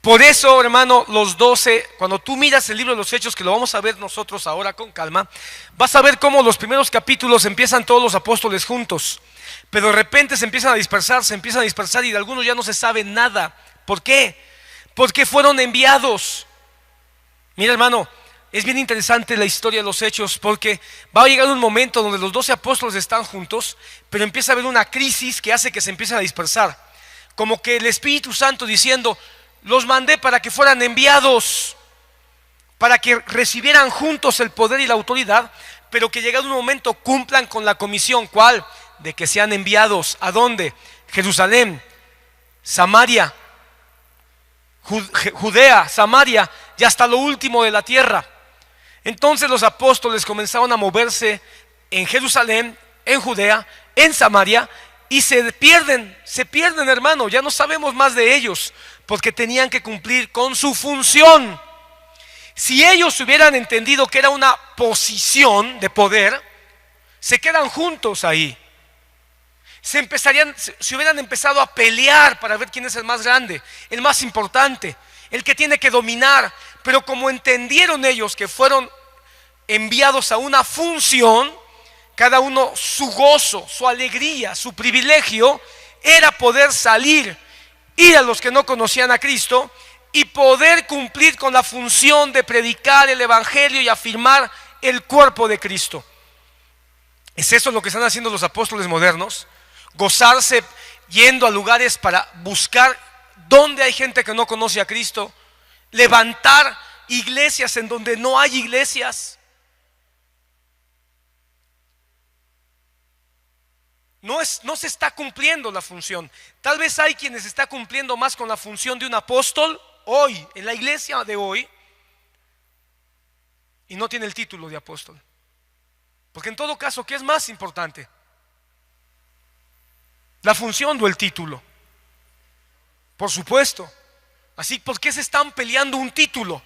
Por eso, hermano, los 12, cuando tú miras el libro de los Hechos, que lo vamos a ver nosotros ahora con calma, vas a ver cómo los primeros capítulos empiezan todos los apóstoles juntos, Pero de repente se empiezan a dispersar y de algunos ya no se sabe nada. ¿Por qué? Porque fueron enviados. Mira, hermano, es bien interesante la historia de los hechos, porque va a llegar un momento donde los 12 apóstoles están juntos, pero empieza a haber una crisis que hace que se empiecen a dispersar. Como que el Espíritu Santo diciendo: los mandé para que fueran enviados, para que recibieran juntos el poder y la autoridad, pero que llegado un momento cumplan con la comisión. ¿Cuál? De que sean enviados. ¿A dónde? Jerusalén, Samaria, Judea, Samaria y hasta lo último de la tierra. Entonces los apóstoles comenzaron a moverse en Jerusalén, en Judea, en Samaria, y se pierden, hermano. Ya no sabemos más de ellos, porque tenían que cumplir con su función. Si ellos hubieran entendido que era una posición de poder, se quedan juntos ahí. Se hubieran empezado a pelear para ver quién es el más grande, el más importante, el que tiene que dominar. Pero como entendieron ellos que fueron enviados a una función, cada uno su gozo, su alegría, su privilegio era poder salir, ir a los que no conocían a Cristo y poder cumplir con la función de predicar el evangelio y afirmar el cuerpo de Cristo. ¿Es eso lo que están haciendo los apóstoles modernos? Gozarse yendo a lugares para buscar donde hay gente que no conoce a Cristo, levantar iglesias en donde no hay iglesias. No se está cumpliendo la función. Tal vez hay quienes está cumpliendo más con la función de un apóstol hoy, en la iglesia de hoy, y no tiene el título de apóstol. Porque en todo caso, ¿qué es más importante? ¿La función o el título? Por supuesto. Así, ¿por qué se están peleando un título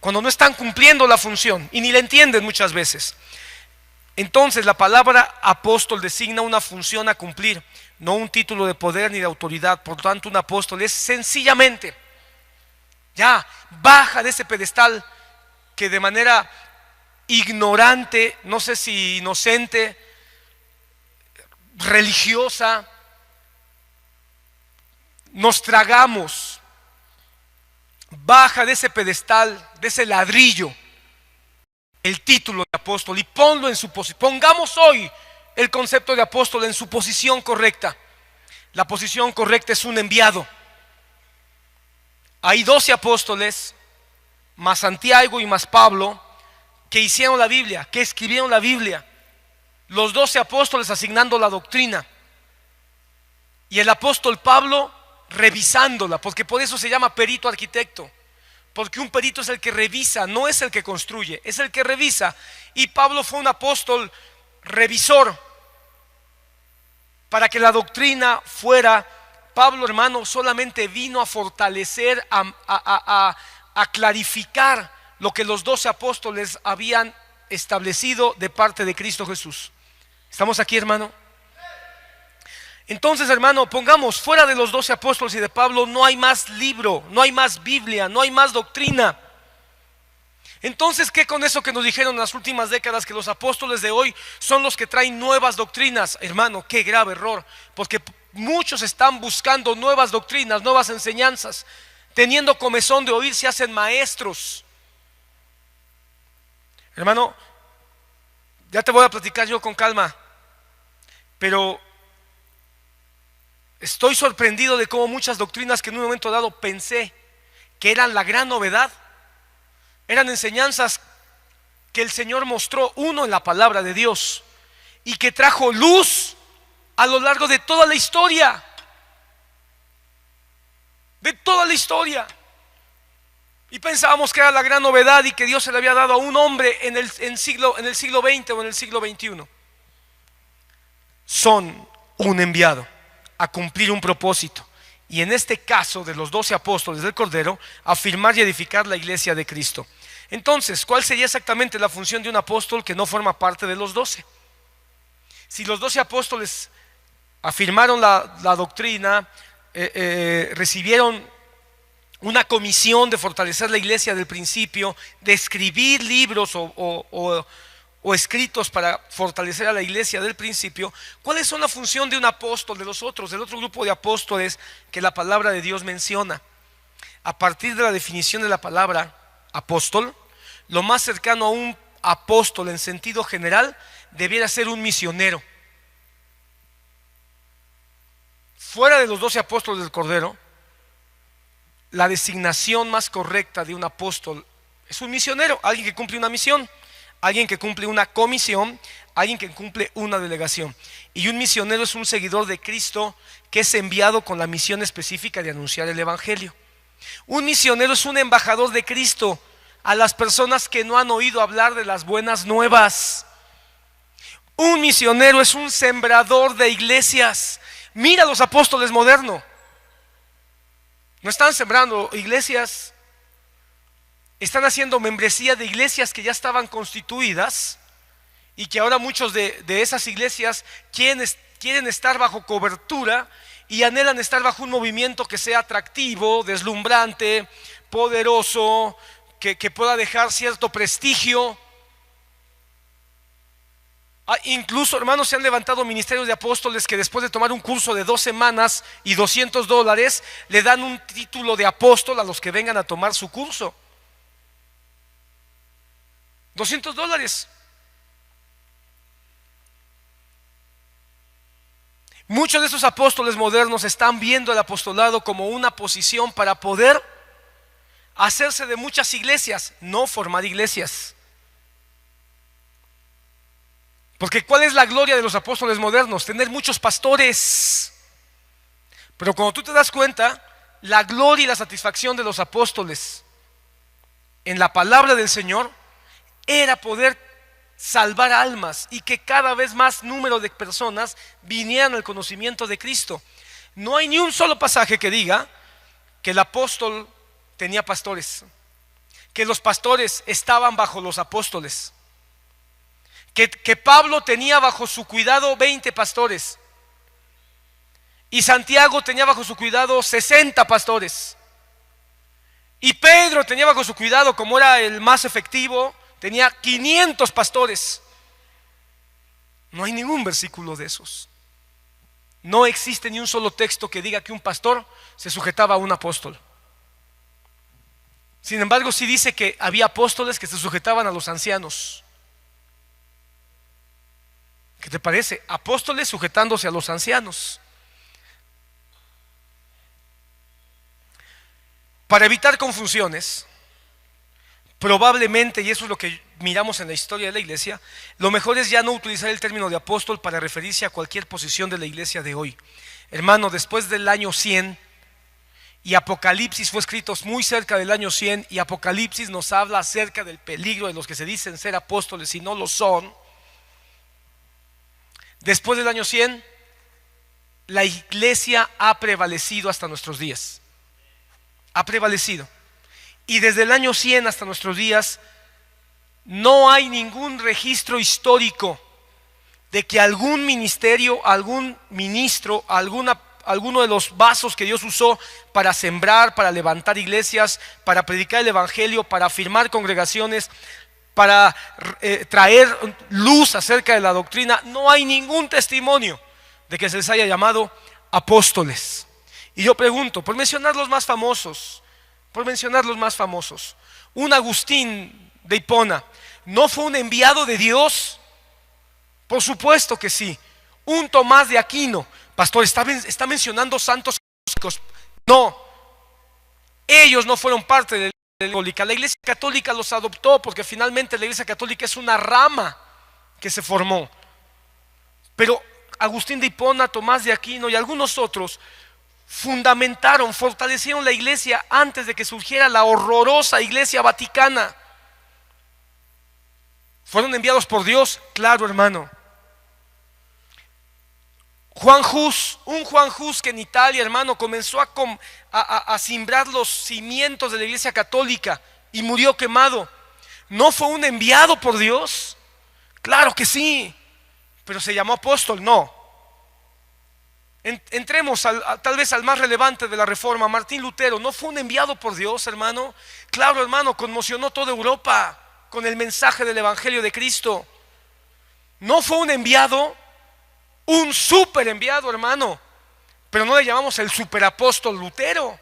cuando no están cumpliendo la función y ni la entienden muchas veces? Entonces la palabra apóstol designa una función a cumplir, no un título de poder ni de autoridad. Por tanto, un apóstol es sencillamente, ya, baja de ese pedestal que de manera ignorante, no sé si inocente, religiosa, nos tragamos. Baja de ese pedestal, de ese ladrillo, el título de apóstol y ponlo en su posición. Pongamos hoy el concepto de apóstol en su posición correcta. La posición correcta es un enviado. Hay 12 apóstoles, más Santiago y más Pablo, que hicieron la Biblia, que escribieron la Biblia. Los 12 apóstoles asignando la doctrina y el apóstol Pablo revisándola, porque por eso se llama perito arquitecto, porque un perito es el que revisa, no es el que construye, es el que revisa. Y Pablo fue un apóstol revisor para que la doctrina fuera. Pablo, hermano, solamente vino a fortalecer, a clarificar lo que los 12 apóstoles habían establecido de parte de Cristo Jesús. ¿Estamos aquí, hermano? Entonces, hermano, pongamos, fuera de los 12 apóstoles y de Pablo no hay más libro, no hay más Biblia, no hay más doctrina. Entonces, ¿qué con eso que nos dijeron en las últimas décadas, que los apóstoles de hoy son los que traen nuevas doctrinas? Hermano, qué grave error, porque muchos están buscando nuevas doctrinas, nuevas enseñanzas, teniendo comezón de oír se hacen maestros. Hermano, ya te voy a platicar yo con calma, pero estoy sorprendido de cómo muchas doctrinas que en un momento dado pensé que eran la gran novedad, eran enseñanzas que el Señor mostró, uno, en la palabra de Dios, y que trajo luz a lo largo de toda la historia. De toda la historia. Y pensábamos que era la gran novedad y que Dios se le había dado a un hombre en el siglo XX o en el siglo XXI. Son un enviado a cumplir un propósito, y en este caso de los 12 apóstoles del Cordero, afirmar y edificar la iglesia de Cristo. Entonces, ¿cuál sería exactamente la función de un apóstol que no forma parte de los 12? Si los 12 apóstoles afirmaron la doctrina, recibieron una comisión de fortalecer la iglesia del principio, de escribir libros o o escritos para fortalecer a la iglesia del principio, ¿cuáles son la función de un apóstol, de los otros, del otro grupo de apóstoles que la palabra de Dios menciona? A partir de la definición de la palabra apóstol, lo más cercano a un apóstol en sentido general debiera ser un misionero. Fuera de los 12 apóstoles del Cordero, la designación más correcta de un apóstol es un misionero, alguien que cumple una misión, alguien que cumple una comisión, alguien que cumple una delegación. Y un misionero es un seguidor de Cristo que es enviado con la misión específica de anunciar el evangelio. Un misionero es un embajador de Cristo a las personas que no han oído hablar de las buenas nuevas. Un misionero es un sembrador de iglesias. Mira a los apóstoles modernos. No están sembrando iglesias, están haciendo membresía de iglesias que ya estaban constituidas y que ahora muchos de esas iglesias quieren estar bajo cobertura y anhelan estar bajo un movimiento que sea atractivo, deslumbrante, poderoso, que pueda dejar cierto prestigio. Incluso, hermanos, se han levantado ministerios de apóstoles que después de tomar un curso de 2 semanas y $200 le dan un título de apóstol a los que vengan a tomar su curso. $200. Muchos de esos apóstoles modernos están viendo el apostolado como una posición para poder hacerse de muchas iglesias, no formar iglesias. Porque ¿cuál es la gloria de los apóstoles modernos? Tener muchos pastores. Pero cuando tú te das cuenta, la gloria y la satisfacción de los apóstoles en la palabra del Señor era poder salvar almas y que cada vez más número de personas vinieran al conocimiento de Cristo. No hay ni un solo pasaje que diga que el apóstol tenía pastores, que los pastores estaban bajo los apóstoles, que Pablo tenía bajo su cuidado 20 pastores y Santiago tenía bajo su cuidado 60 pastores y Pedro tenía bajo su cuidado, como era el más efectivo, tenía 500 pastores. No hay ningún versículo de esos. No existe ni un solo texto que diga que un pastor se sujetaba a un apóstol. Sin embargo, sí dice que había apóstoles que se sujetaban a los ancianos. ¿Qué te parece? Apóstoles sujetándose a los ancianos. Para evitar confusiones, probablemente, y eso es lo que miramos en la historia de la iglesia, lo mejor es ya no utilizar el término de apóstol para referirse a cualquier posición de la iglesia de hoy. Hermano, después del año 100, y Apocalipsis fue escrito muy cerca del año 100, y Apocalipsis nos habla acerca del peligro de los que se dicen ser apóstoles y no lo son. Después del año 100, la iglesia ha prevalecido hasta nuestros días. Ha prevalecido. Y desde el año 100 hasta nuestros días, no hay ningún registro histórico de que algún ministerio, algún ministro, alguno de los vasos que Dios usó para sembrar, para levantar iglesias, para predicar el evangelio, para afirmar congregaciones, para traer luz acerca de la doctrina, no hay ningún testimonio de que se les haya llamado apóstoles. Y yo pregunto, por mencionar los más famosos, un Agustín de Hipona, ¿no fue un enviado de Dios? Por supuesto que sí. Un Tomás de Aquino, pastor, está mencionando santos católicos. No, ellos no fueron parte de la católica. La iglesia católica los adoptó porque finalmente la iglesia católica es una rama que se formó. Pero Agustín de Hipona, Tomás de Aquino y algunos otros fundamentaron, fortalecieron la iglesia antes de que surgiera la horrorosa iglesia vaticana. ¿Fueron enviados por Dios? Claro, hermano. Un Juan Hus que en Italia, hermano, comenzó a simbrar los cimientos de la iglesia católica y murió quemado. ¿No fue un enviado por Dios? Claro que sí, pero se llamó apóstol, no. Entremos tal vez al más relevante de la reforma, Martín Lutero. ¿No fue un enviado por Dios, hermano? Claro, hermano, conmocionó toda Europa con el mensaje del evangelio de Cristo. No fue un enviado, un super enviado, hermano, pero no le llamamos el superapóstol Lutero.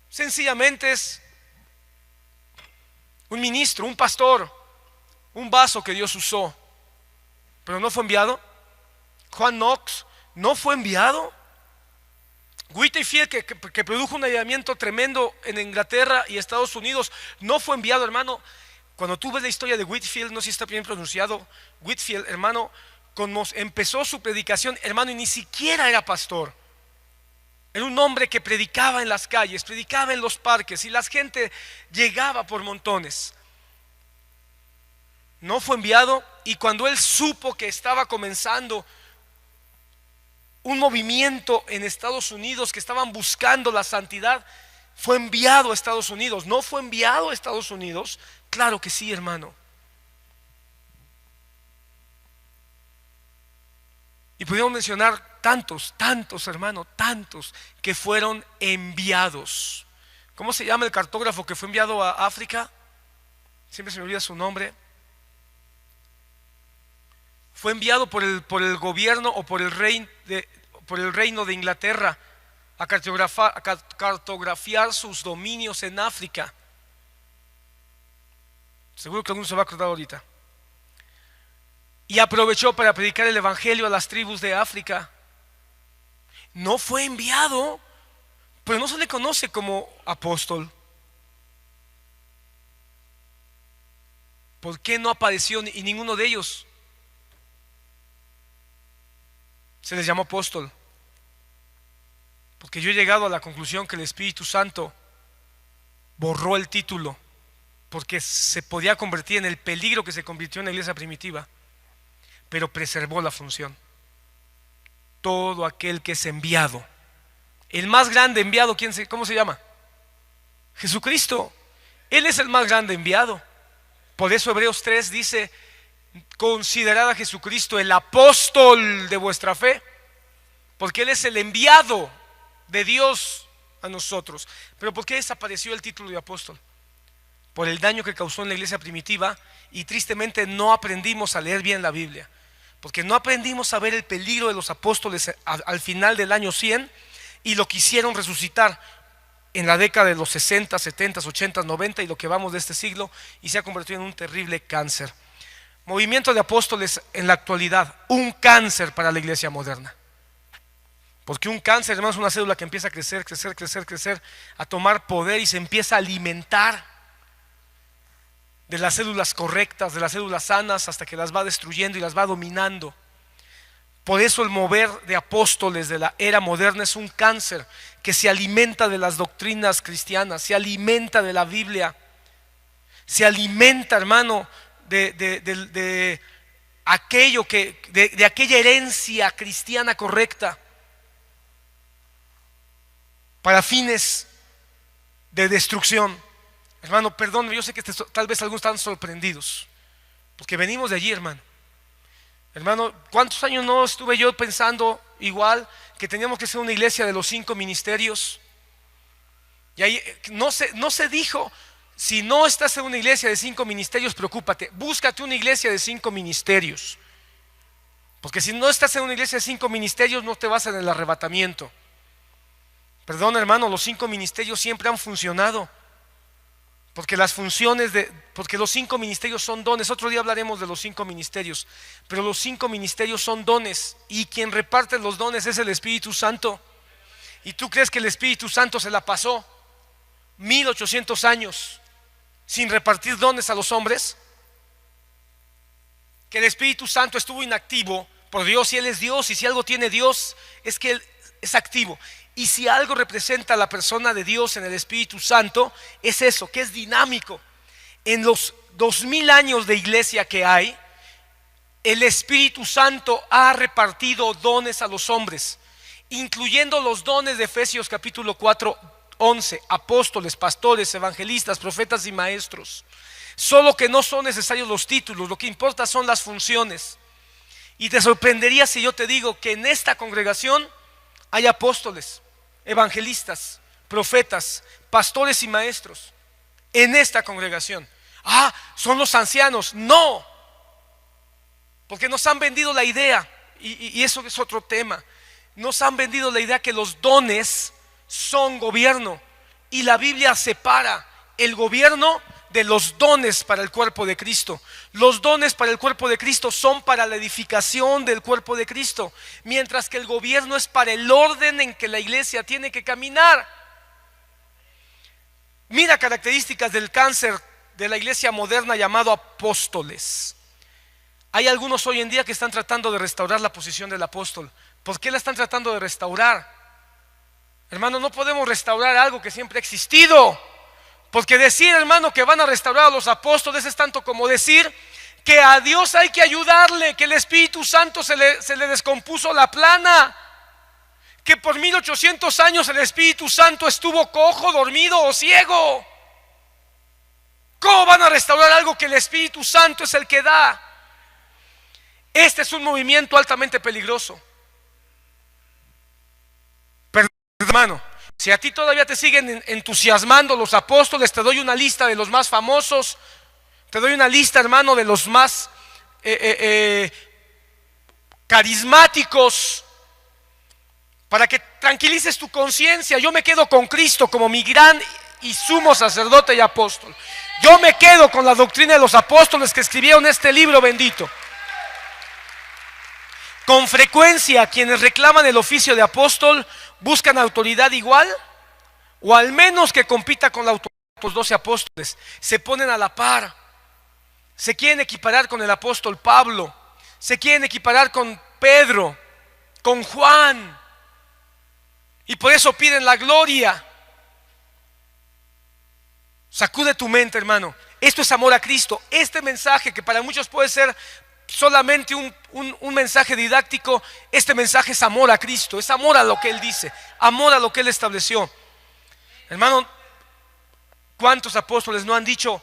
Sencillamente es un ministro, un pastor, un vaso que Dios usó, pero no fue enviado. Juan Knox no fue enviado. Whitefield, que produjo un avivamiento tremendo en Inglaterra y Estados Unidos, no fue enviado, hermano. Cuando tú ves la historia de Whitefield, no sé si está bien pronunciado, Whitefield, hermano, cuando empezó su predicación, hermano, y ni siquiera era pastor. Era un hombre que predicaba en las calles, predicaba en los parques, y la gente llegaba por montones. No fue enviado, y cuando él supo que estaba comenzando un movimiento en Estados Unidos, que estaban buscando la santidad, fue enviado a Estados Unidos. ¿No fue enviado a Estados Unidos? Claro que sí, hermano. Y podríamos mencionar tantos, hermano, tantos que fueron enviados. ¿Cómo se llama el cartógrafo que fue enviado a África? Siempre se me olvida su nombre. Fue enviado por el gobierno o por el reino de Inglaterra a cartografiar sus dominios en África. Seguro que alguno se va a acordar ahorita. Y aprovechó para predicar el evangelio a las tribus de África. No fue enviado, pero no se le conoce como apóstol. ¿Por qué no apareció y ninguno de ellos se les llamó apóstol? Porque yo he llegado a la conclusión que el Espíritu Santo borró el título, porque se podía convertir en el peligro que se convirtió en la iglesia primitiva, pero preservó la función. Todo aquel que es enviado, el más grande enviado, ¿cómo se llama? Jesucristo. Él es el más grande enviado. Por eso Hebreos 3 dice: considerad a Jesucristo el apóstol de vuestra fe, porque Él es el enviado de Dios a nosotros. Pero ¿por qué desapareció el título de apóstol? Por el daño que causó en la iglesia primitiva, y tristemente no aprendimos a leer bien la Biblia, porque no aprendimos a ver el peligro de los apóstoles al final del año 100, y lo quisieron resucitar en la década de los 60, 70, 80, 90 y lo que vamos de este siglo, y se ha convertido en un terrible cáncer. Movimiento de apóstoles en la actualidad, un cáncer para la iglesia moderna. Porque un cáncer, hermano, es una célula que empieza a crecer, a tomar poder, y se empieza a alimentar de las células correctas, de las células sanas, hasta que las va destruyendo y las va dominando. Por eso el mover de apóstoles de la era moderna es un cáncer que se alimenta de las doctrinas cristianas, se alimenta de la Biblia, se alimenta, hermano, de aquello de aquella herencia cristiana correcta, para fines de destrucción. Hermano, perdón, yo sé que tal vez algunos están sorprendidos, porque venimos de allí, hermano. Hermano, ¿cuántos años no estuve yo pensando igual que teníamos que ser una iglesia de los 5 ministerios? Y ahí no se dijo: si no estás en una iglesia de 5 ministerios, preocúpate, búscate una iglesia de 5 ministerios. Porque si no estás en una iglesia de 5 ministerios, no te vas en el arrebatamiento. Perdón, hermano, los 5 ministerios siempre han funcionado. Porque porque los 5 ministerios son dones. Otro día hablaremos de los 5 ministerios. Pero los 5 ministerios son dones, y quien reparte los dones es el Espíritu Santo. ¿Y tú crees que el Espíritu Santo se la pasó 1800 años sin repartir dones a los hombres? Que el Espíritu Santo estuvo inactivo por Dios, y Él es Dios, y si algo tiene Dios es que Él es activo. Y si algo representa a la persona de Dios en el Espíritu Santo, es eso, que es dinámico. En los 2000 años de iglesia que hay, el Espíritu Santo ha repartido dones a los hombres, incluyendo los dones de Efesios capítulo 4, 11, apóstoles, pastores, evangelistas, profetas y maestros. Solo que no son necesarios los títulos, lo que importa son las funciones. Y te sorprendería si yo te digo que en esta congregación hay apóstoles, evangelistas, profetas, pastores y maestros. En esta congregación. Son los ancianos. No. Porque nos han vendido la idea, y eso es otro tema. Nos han vendido la idea que los dones son gobierno, y la Biblia separa el gobierno de los dones para el cuerpo de Cristo. Los dones para el cuerpo de Cristo son para la edificación del cuerpo de Cristo, mientras que el gobierno es para el orden en que la iglesia tiene que caminar. Mira características del cáncer de la iglesia moderna llamado apóstoles. Hay algunos hoy en día que están tratando de restaurar la posición del apóstol. ¿Por qué la están tratando de restaurar? Hermano, no podemos restaurar algo que siempre ha existido. Porque decir, hermano, que van a restaurar a los apóstoles es tanto como decir que a Dios hay que ayudarle, que el Espíritu Santo se le descompuso la plana, que por 1800 años el Espíritu Santo estuvo cojo, dormido o ciego. ¿Cómo van a restaurar algo que el Espíritu Santo es el que da? Este es un movimiento altamente peligroso. Pero, hermano, si a ti todavía te siguen entusiasmando los apóstoles, te doy una lista de los más famosos, te doy una lista, hermano, de los más carismáticos, para que tranquilices tu conciencia. Yo me quedo con Cristo como mi gran y sumo sacerdote y apóstol. Yo me quedo con la doctrina de los apóstoles que escribieron este libro bendito. Con frecuencia quienes reclaman el oficio de apóstol buscan autoridad igual, o al menos que compita con la autoridad de los 12 apóstoles. Se ponen a la par, se quieren equiparar con el apóstol Pablo, se quieren equiparar con Pedro, con Juan, y por eso piden la gloria. Sacude tu mente, hermano. Esto es amor a Cristo. Este mensaje, que para muchos puede ser solamente un mensaje didáctico, este mensaje es amor a Cristo, es amor a lo que Él dice, amor a lo que Él estableció. Hermano, ¿cuántos apóstoles no han dicho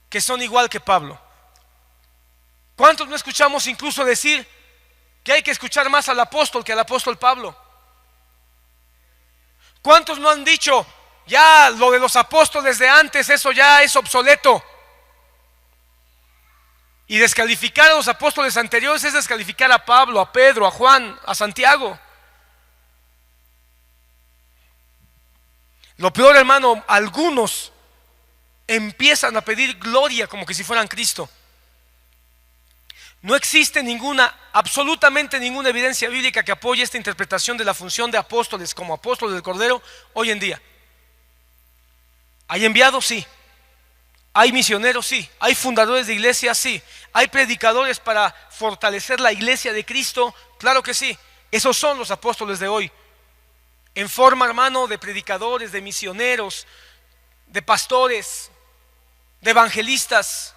que son igual que Pablo? ¿Cuántos no escuchamos incluso decir que hay que escuchar más al apóstol que al apóstol Pablo? ¿Cuántos no han dicho, ya lo de los apóstoles de antes, eso ya es obsoleto? Y descalificar a los apóstoles anteriores es descalificar a Pablo, a Pedro, a Juan, a Santiago. Lo peor, hermano, algunos empiezan a pedir gloria como que si fueran Cristo. No existe absolutamente ninguna evidencia bíblica que apoye esta interpretación de la función de apóstoles como apóstoles del Cordero hoy en día. ¿Hay enviados? Sí. ¿Hay misioneros? Sí. ¿Hay fundadores de iglesias? Sí. ¿Hay predicadores para fortalecer la iglesia de Cristo? Claro que sí. Esos son los apóstoles de hoy. En forma, hermano, de predicadores, de misioneros, de pastores, de evangelistas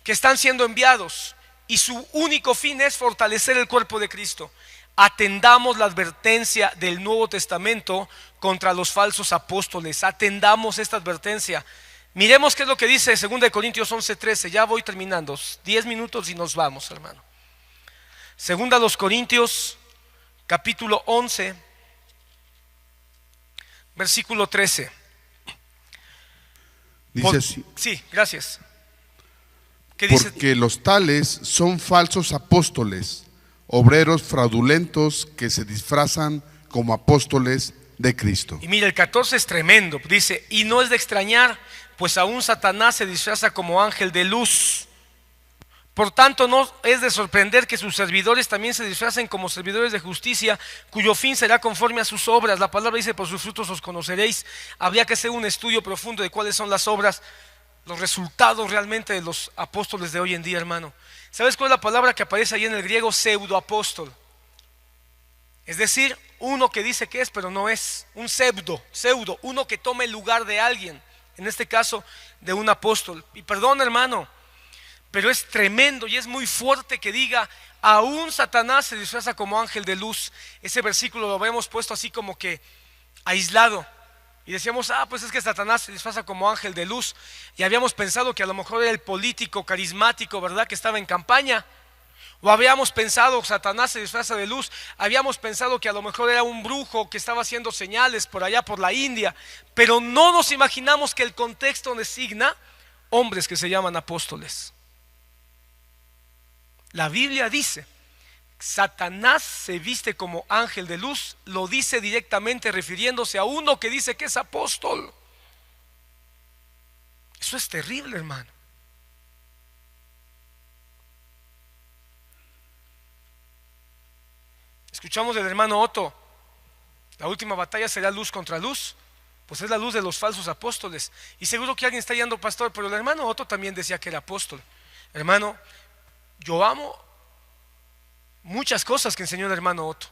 que están siendo enviados, y su único fin es fortalecer el cuerpo de Cristo. Atendamos la advertencia del Nuevo Testamento contra los falsos apóstoles. Atendamos esta advertencia. Miremos qué es lo que dice 2 Corintios 11:13. Ya voy terminando, 10 minutos y nos vamos, hermano. 2 Corintios capítulo 11, versículo 13. Dice así: sí, gracias. ¿Qué dice? Porque los tales son falsos apóstoles, obreros fraudulentos que se disfrazan como apóstoles de Cristo. Y mira, el 14 es tremendo. Dice, y no es de extrañar, pues aún Satanás se disfraza como ángel de luz. Por tanto, no es de sorprender que sus servidores también se disfracen como servidores de justicia, cuyo fin será conforme a sus obras. La palabra dice, por sus frutos os conoceréis. Habría que hacer un estudio profundo de cuáles son las obras, los resultados realmente de los apóstoles de hoy en día, hermano. ¿Sabes cuál es la palabra que aparece ahí en el griego? Pseudoapóstol. Es decir, uno que dice que es, pero no es. Un pseudo, uno que toma el lugar de alguien. En este caso, de un apóstol. Y perdón, hermano, pero es tremendo y es muy fuerte que diga, aún Satanás se disfraza como ángel de luz. Ese versículo lo habíamos puesto así como que aislado. Y decíamos, pues es que Satanás se disfraza como ángel de luz. Y habíamos pensado que a lo mejor era el político carismático, ¿verdad?, que estaba en campaña. O habíamos pensado, Satanás se disfraza de luz. Habíamos pensado que a lo mejor era un brujo que estaba haciendo señales por allá por la India. Pero no nos imaginamos que el contexto designa hombres que se llaman apóstoles. la Biblia dice, Satanás se viste como ángel de luz, lo dice directamente refiriéndose a uno que dice que es apóstol. Eso es terrible, hermano. Escuchamos del hermano Otto, la última batalla será luz contra luz. Pues es la luz de los falsos apóstoles. Y seguro que alguien está yendo, pastor, pero el hermano Otto también decía que era apóstol. Hermano, yo amo muchas cosas que enseñó el hermano Otto,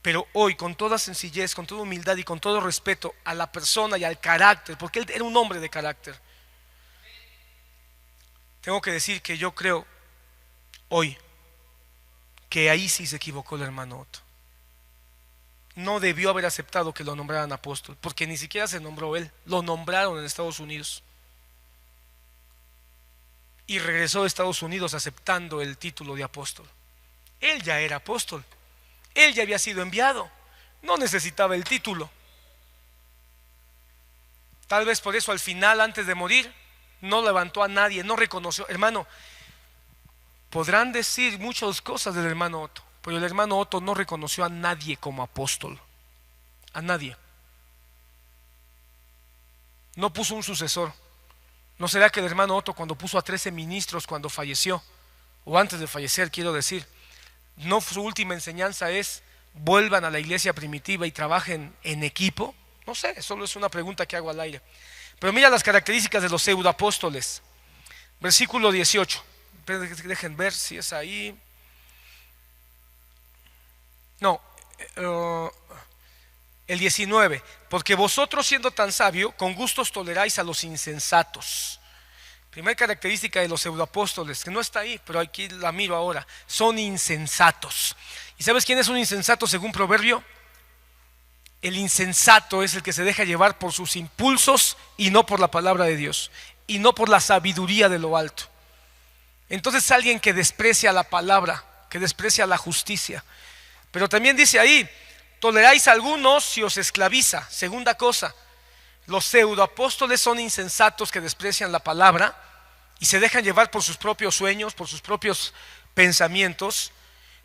pero hoy, con toda sencillez, con toda humildad y con todo respeto a la persona y al carácter, porque él era un hombre de carácter, tengo que decir que yo creo hoy que ahí sí se equivocó el hermano Otto. No debió haber aceptado que lo nombraran apóstol, porque ni siquiera se nombró él, lo nombraron en Estados Unidos. Y regresó de Estados Unidos aceptando el título de apóstol. Él ya era apóstol, él ya había sido enviado, no necesitaba el título. Tal vez por eso al final, antes de morir, no levantó a nadie, no reconoció. Hermano, podrán decir muchas cosas del hermano Otto, pero el hermano Otto no reconoció a nadie como apóstol, a nadie. No puso un sucesor. ¿No será que el hermano Otto, cuando puso a 13 ministros cuando falleció, o antes de fallecer, quiero decir, no, su última enseñanza es vuelvan a la iglesia primitiva y trabajen en equipo? No sé, solo es una pregunta que hago al aire. Pero mira las características de los pseudoapóstoles. Versículo 18. Dejen ver si es ahí. No, el 19. Porque vosotros, siendo tan sabio, con gustos toleráis a los insensatos. Primera característica de los pseudoapóstoles, que no está ahí, pero aquí la miro ahora. Son insensatos. ¿Y sabes quién es un insensato según Proverbio? El insensato es el que se deja llevar por sus impulsos y no por la palabra de Dios, y no por la sabiduría de lo alto. Entonces es alguien que desprecia la palabra, que desprecia la justicia. Pero también dice ahí, toleráis a algunos si os esclaviza. Segunda cosa, los pseudoapóstoles son insensatos que desprecian la palabra y se dejan llevar por sus propios sueños, por sus propios pensamientos.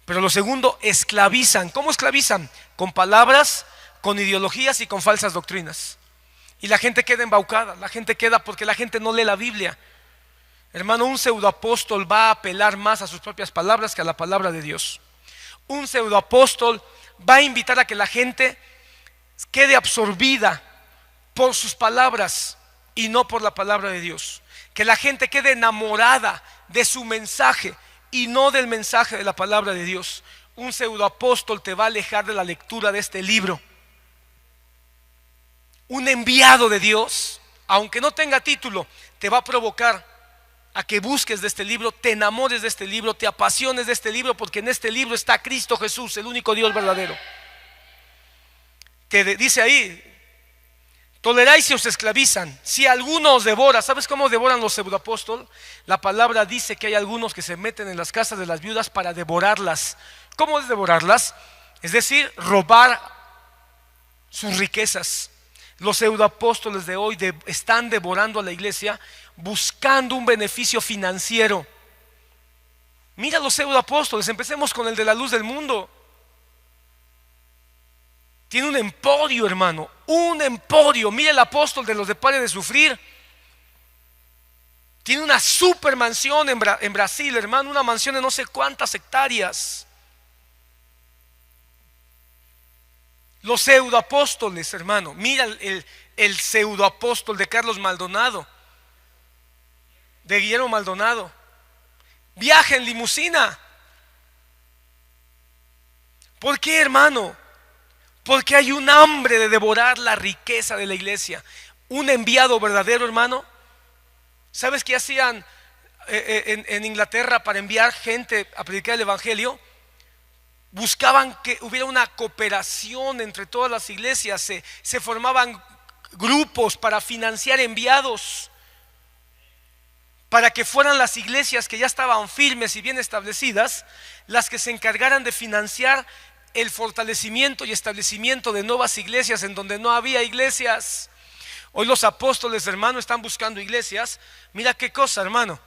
Pero lo segundo, esclavizan. ¿Cómo esclavizan? Con palabras, con ideologías y con falsas doctrinas. Y la gente queda embaucada, la gente queda porque la gente no lee la Biblia. Hermano, un pseudoapóstol va a apelar más a sus propias palabras que a la palabra de Dios. Un pseudoapóstol va a invitar a que la gente quede absorbida por sus palabras y no por la palabra de Dios. Que la gente quede enamorada de su mensaje y no del mensaje de la palabra de Dios. Un pseudoapóstol te va a alejar de la lectura de este libro. Un enviado de Dios, aunque no tenga título, te va a provocar a que busques de este libro, te enamores de este libro, te apasiones de este libro, porque en este libro está Cristo Jesús, el único Dios verdadero. Que dice ahí, toleráis si os esclavizan, si alguno os devora. ¿Sabes cómo devoran los pseudoapóstoles? La palabra dice que hay algunos que se meten en las casas de las viudas para devorarlas. ¿Cómo es devorarlas? Es decir, robar sus riquezas. Los pseudoapóstoles de hoy están devorando a la iglesia buscando un beneficio financiero. Mira los pseudoapóstoles, empecemos con el de la luz del mundo. Tiene un emporio, hermano, un emporio. Mira el apóstol de los de Pare de Sufrir. Tiene una super mansión en Brasil, hermano, una mansión de no sé cuántas hectáreas. Los pseudoapóstoles, hermano, mira el pseudoapóstol de Carlos Maldonado, de Guillermo Maldonado, viaja en limusina. ¿Por qué, hermano? Porque hay un hambre de devorar la riqueza de la iglesia. Un enviado verdadero, hermano. ¿Sabes qué hacían en Inglaterra para enviar gente a predicar el evangelio? Buscaban que hubiera una cooperación entre todas las iglesias, se formaban grupos para financiar enviados, para que fueran las iglesias que ya estaban firmes y bien establecidas las que se encargaran de financiar el fortalecimiento y establecimiento de nuevas iglesias en donde no había iglesias. Hoy los apóstoles, hermano, están buscando iglesias. Mira qué cosa, hermano.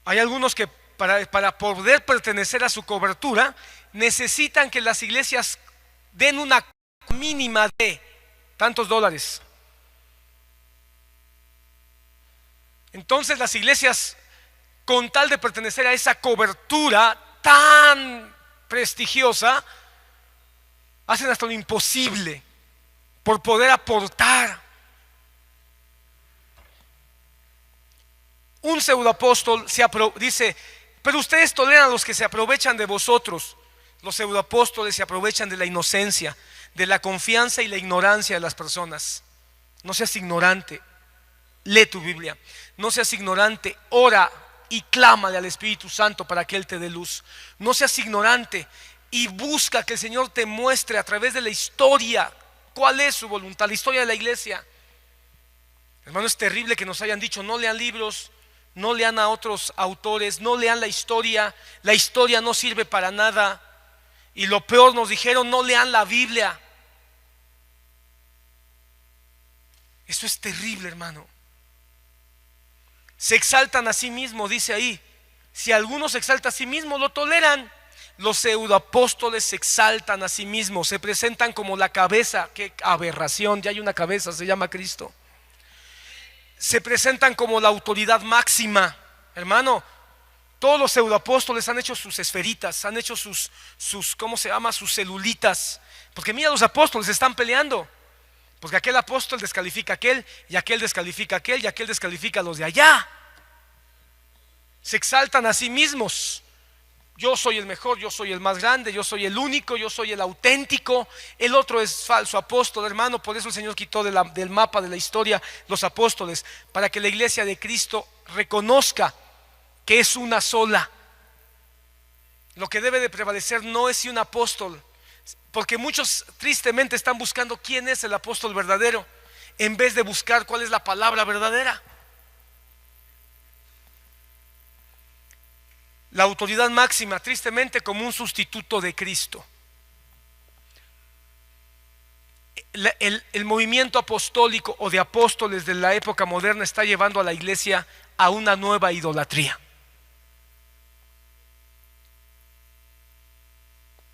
Hay algunos que para poder pertenecer a su cobertura, necesitan que las iglesias den una mínima de tantos dólares. Entonces las iglesias, con tal de pertenecer a esa cobertura tan prestigiosa, hacen hasta lo imposible por poder aportar. Un pseudoapóstol dice: pero ustedes toleran a los que se aprovechan de vosotros. Los pseudoapóstoles se aprovechan de la inocencia, de la confianza y la ignorancia de las personas. No seas ignorante, lee tu Biblia. No seas ignorante, ora y clámale al Espíritu Santo para que Él te dé luz. No seas ignorante y busca que el Señor te muestre a través de la historia cuál es su voluntad, la historia de la iglesia. Hermano, es terrible que nos hayan dicho: no lean libros, no lean a otros autores, no lean la historia no sirve para nada. Y lo peor, nos dijeron: no lean la Biblia. Eso es terrible, hermano. Se exaltan a sí mismos, dice ahí. Si alguno se exalta a sí mismo, lo toleran. Los pseudoapóstoles se exaltan a sí mismos, se presentan como la cabeza. Qué aberración, ya hay una cabeza, se llama Cristo. Se presentan como la autoridad máxima. Hermano, todos los pseudoapóstoles han hecho sus esferitas, han hecho sus ¿cómo se llama? Sus celulitas. Porque mira, los apóstoles están peleando. Porque aquel apóstol descalifica a aquel, y aquel descalifica a aquel, y aquel descalifica a los de allá. Se exaltan a sí mismos. Yo soy el mejor, yo soy el más grande, yo soy el único, yo soy el auténtico. El otro es falso apóstol, hermano. Por eso el Señor quitó del mapa de la historia los apóstoles, para que la iglesia de Cristo reconozca que es una sola. Lo que debe de prevalecer no es si un apóstol, porque muchos tristemente están buscando quién es el apóstol verdadero, en vez de buscar cuál es la palabra verdadera. La autoridad máxima, tristemente, como un sustituto de Cristo. El movimiento apostólico o de apóstoles de la época moderna está llevando a la iglesia a una nueva idolatría.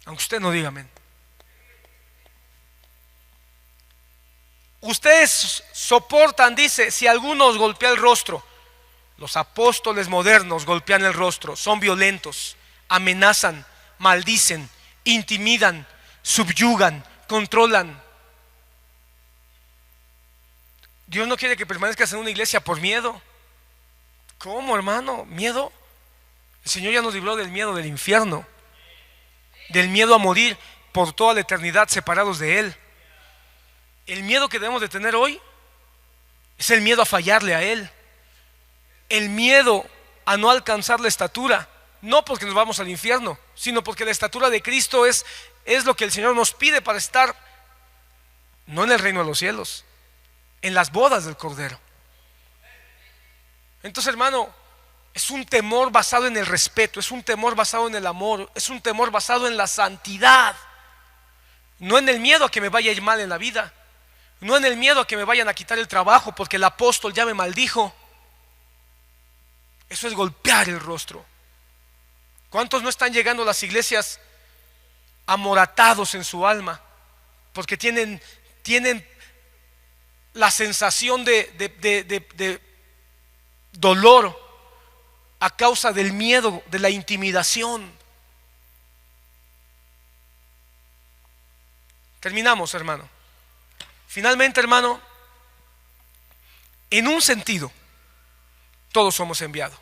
Aunque usted no diga amén. Ustedes soportan, dice, si alguno os golpea el rostro. Los apóstoles modernos golpean el rostro, son violentos, amenazan, maldicen, intimidan, subyugan, controlan. Dios no quiere que permanezcas en una iglesia por miedo. ¿Cómo, hermano? ¿Miedo? El Señor ya nos libró del miedo del infierno, del miedo a morir por toda la eternidad separados de Él. El miedo que debemos de tener hoy es el miedo a fallarle a Él. El miedo a no alcanzar la estatura, no porque nos vamos al infierno, sino porque la estatura de Cristo es lo que el Señor nos pide para estar, no en el reino de los cielos, en las bodas del Cordero. Entonces, hermano, es un temor basado en el respeto, es un temor basado en el amor, es un temor basado en la santidad, no en el miedo a que me vaya a ir mal en la vida, no en el miedo a que me vayan a quitar el trabajo porque el apóstol ya me maldijo. Eso es golpear el rostro. ¿Cuántos no están llegando a las iglesias amoratados en su alma? Porque tienen la sensación de dolor a causa del miedo, de la intimidación. Terminamos, hermano. Finalmente, hermano, en un sentido, todos somos enviados.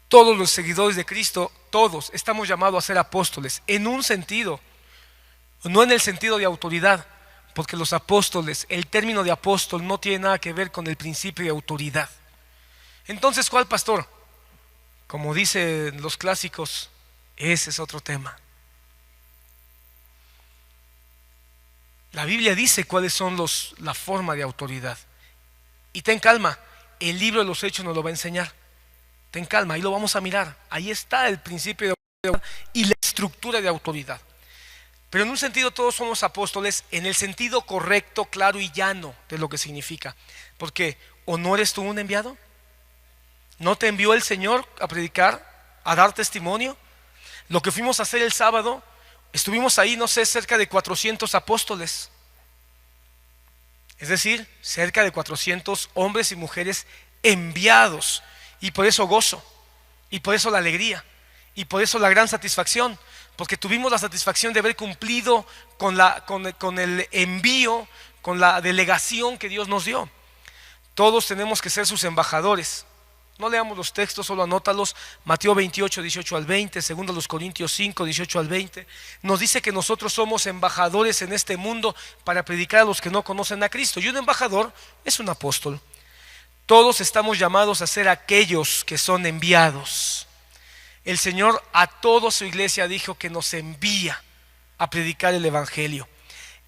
Todos los seguidores de Cristo, todos estamos llamados a ser apóstoles, en un sentido, no en el sentido de autoridad, porque los apóstoles, el término de apóstol no tiene nada que ver con el principio de autoridad. Entonces, ¿cuál pastor? Como dicen los clásicos, ese es otro tema. La Biblia dice cuáles son la forma de autoridad. Y ten calma, el libro de los Hechos nos lo va a enseñar. Ten calma, ahí lo vamos a mirar. Ahí está el principio de autoridad y la estructura de autoridad. Pero en un sentido todos somos apóstoles, en el sentido correcto, claro y llano de lo que significa. Porque, ¿o no eres tú un enviado? ¿No te envió el Señor a predicar a dar testimonio. Lo que fuimos a hacer el sábado, estuvimos ahí, no sé, cerca de 400 apóstoles. Es decir, cerca de 400 hombres y mujeres enviados. Y por eso gozo, y por eso la alegría, y por eso la gran satisfacción, porque tuvimos la satisfacción de haber cumplido con el envío, con la delegación que Dios nos dio. Todos tenemos que ser sus embajadores. No leamos los textos, solo anótalos. Mateo 28, 18 al 20, 2 Corintios 5, 18 al 20. Nos dice que nosotros somos embajadores en este mundo para predicar a los que no conocen a Cristo. Y un embajador es un apóstol. Todos estamos llamados a ser aquellos que son enviados. El Señor a toda su iglesia dijo que nos envía a predicar el Evangelio.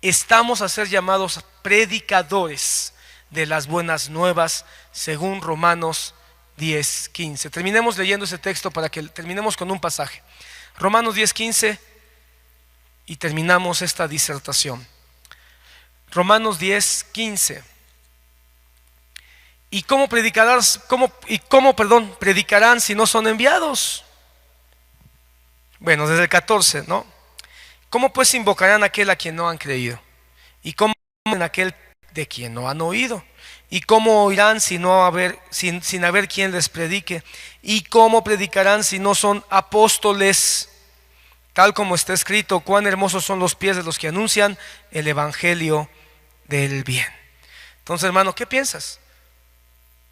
Estamos a ser llamados predicadores de las buenas nuevas, según Romanos 10:15. Terminemos leyendo ese texto para que terminemos con un pasaje. Romanos 10:15 y terminamos esta disertación. Romanos 10:15. ¿Y cómo predicarán si no son enviados? Bueno, desde el 14, ¿no? ¿Cómo pues invocarán a aquel a quien no han creído? ¿Y cómo en aquel de quien no han oído? ¿Y cómo oirán sin haber quien les predique? ¿Y cómo predicarán si no son apóstoles? Tal como está escrito, cuán hermosos son los pies de los que anuncian el evangelio del bien. Entonces, hermano, ¿qué piensas?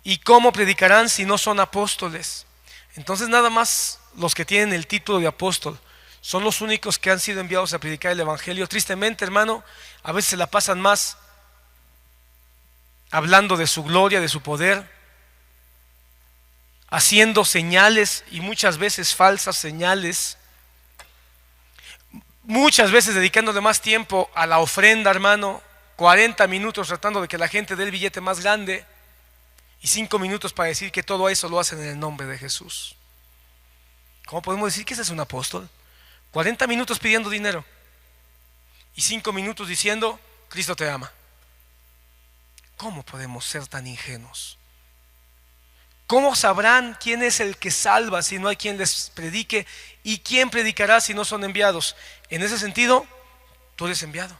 ¿Y cómo predicarán si no son apóstoles? Entonces, nada más los que tienen el título de apóstol son los únicos que han sido enviados a predicar el evangelio. Tristemente, hermano, a veces se la pasan más hablando de su gloria, de su poder, haciendo señales, y muchas veces falsas señales, muchas veces dedicándole más tiempo a la ofrenda, hermano, 40 minutos tratando de que la gente dé el billete más grande y 5 minutos para decir que todo eso lo hacen en el nombre de Jesús. ¿Cómo podemos decir que ese es un apóstol? 40 minutos pidiendo dinero y 5 minutos diciendo, Cristo te ama. ¿Cómo podemos ser tan ingenuos? ¿Cómo sabrán quién es el que salva si no hay quien les predique? ¿Y quién predicará si no son enviados? En ese sentido, tú eres enviado.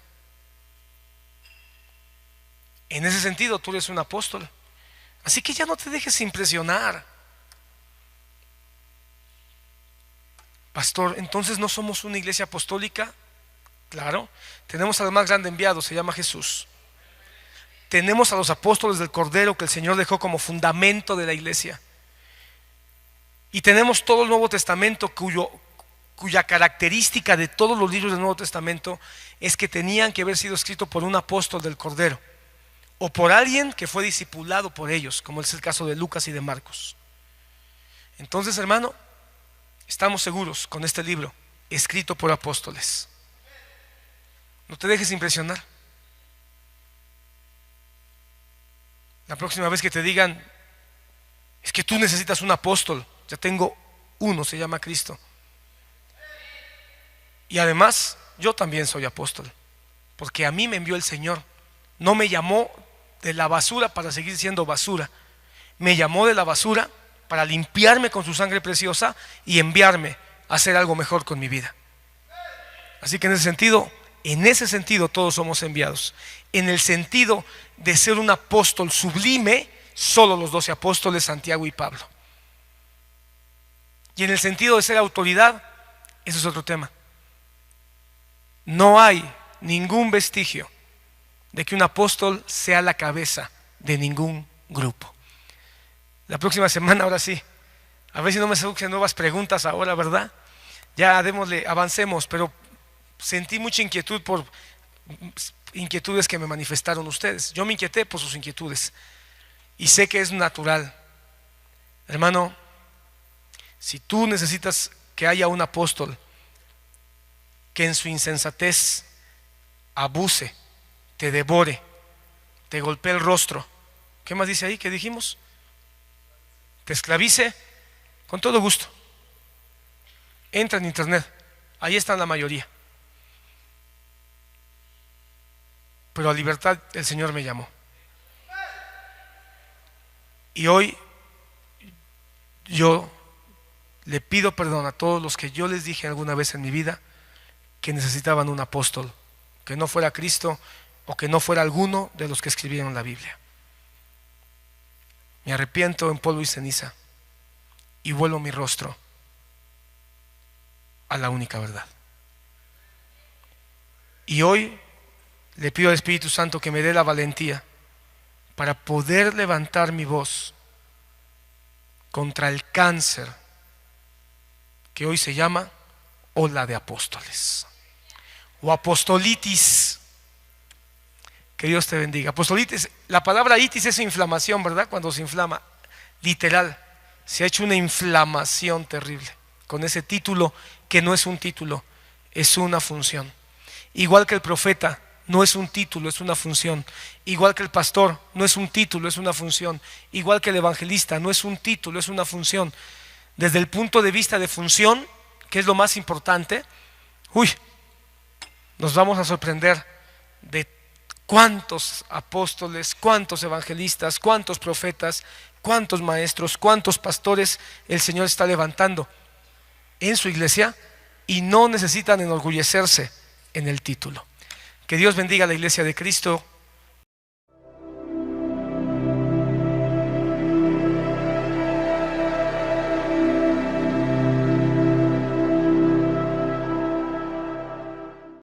En ese sentido, tú eres un apóstol. Así que ya no te dejes impresionar. Pastor, entonces no somos una iglesia apostólica. Claro, tenemos al más grande enviado, se llama Jesús. Tenemos a los apóstoles del Cordero que el Señor dejó como fundamento de la iglesia. Y tenemos todo el Nuevo Testamento cuya característica de todos los libros del Nuevo Testamento es que tenían que haber sido escritos por un apóstol del Cordero o por alguien que fue discipulado por ellos, como es el caso de Lucas y de Marcos. Entonces, hermano, estamos seguros con este libro escrito por apóstoles. No te dejes impresionar. La próxima vez que te digan, es que tú necesitas un apóstol, ya tengo uno, se llama Cristo. Y además, yo también soy apóstol, porque a mí me envió el Señor. No me llamó de la basura para seguir siendo basura. Me llamó de la basura para limpiarme con su sangre preciosa y enviarme a hacer algo mejor con mi vida. Así que en ese sentido todos somos enviados. En el sentido de ser un apóstol sublime, solo los 12 apóstoles, Santiago y Pablo. Y en el sentido de ser autoridad, eso es otro tema. No hay ningún vestigio de que un apóstol sea la cabeza de ningún grupo. La próxima semana, ahora sí, a ver si no me surgen nuevas preguntas ahora, ¿verdad? Ya avancemos, pero sentí mucha inquietud por inquietudes que me manifestaron ustedes. Yo me inquieté por sus inquietudes y sé que es natural. Hermano, si tú necesitas que haya un apóstol que en su insensatez abuse, te devore, te golpee el rostro, ¿qué más dice ahí? ¿Qué dijimos? Te esclavice, con todo gusto. Entra en internet, ahí están la mayoría. Pero a libertad el Señor me llamó. Y hoy yo le pido perdón a todos los que yo les dije alguna vez en mi vida que necesitaban un apóstol, que no fuera Cristo o que no fuera alguno de los que escribieron la Biblia. Me arrepiento en polvo y ceniza y vuelvo mi rostro a la única verdad. Y hoy le pido al Espíritu Santo que me dé la valentía para poder levantar mi voz contra el cáncer que hoy se llama ola de apóstoles o apostolitis. Que Dios te bendiga. Apostolitis, la palabra itis es inflamación, ¿verdad? Cuando se inflama, literal, se ha hecho una inflamación terrible con ese título que no es un título, es una función. Igual que el profeta no es un título, es una función. Igual que el pastor no es un título, es una función. Igual que el evangelista no es un título, es una función. Desde el punto de vista de función, que es lo más importante, nos vamos a sorprender de cuántos apóstoles, cuántos evangelistas, cuántos profetas, cuántos maestros, cuántos pastores el Señor está levantando en su iglesia y no necesitan enorgullecerse en el título. Que Dios bendiga a la iglesia de Cristo.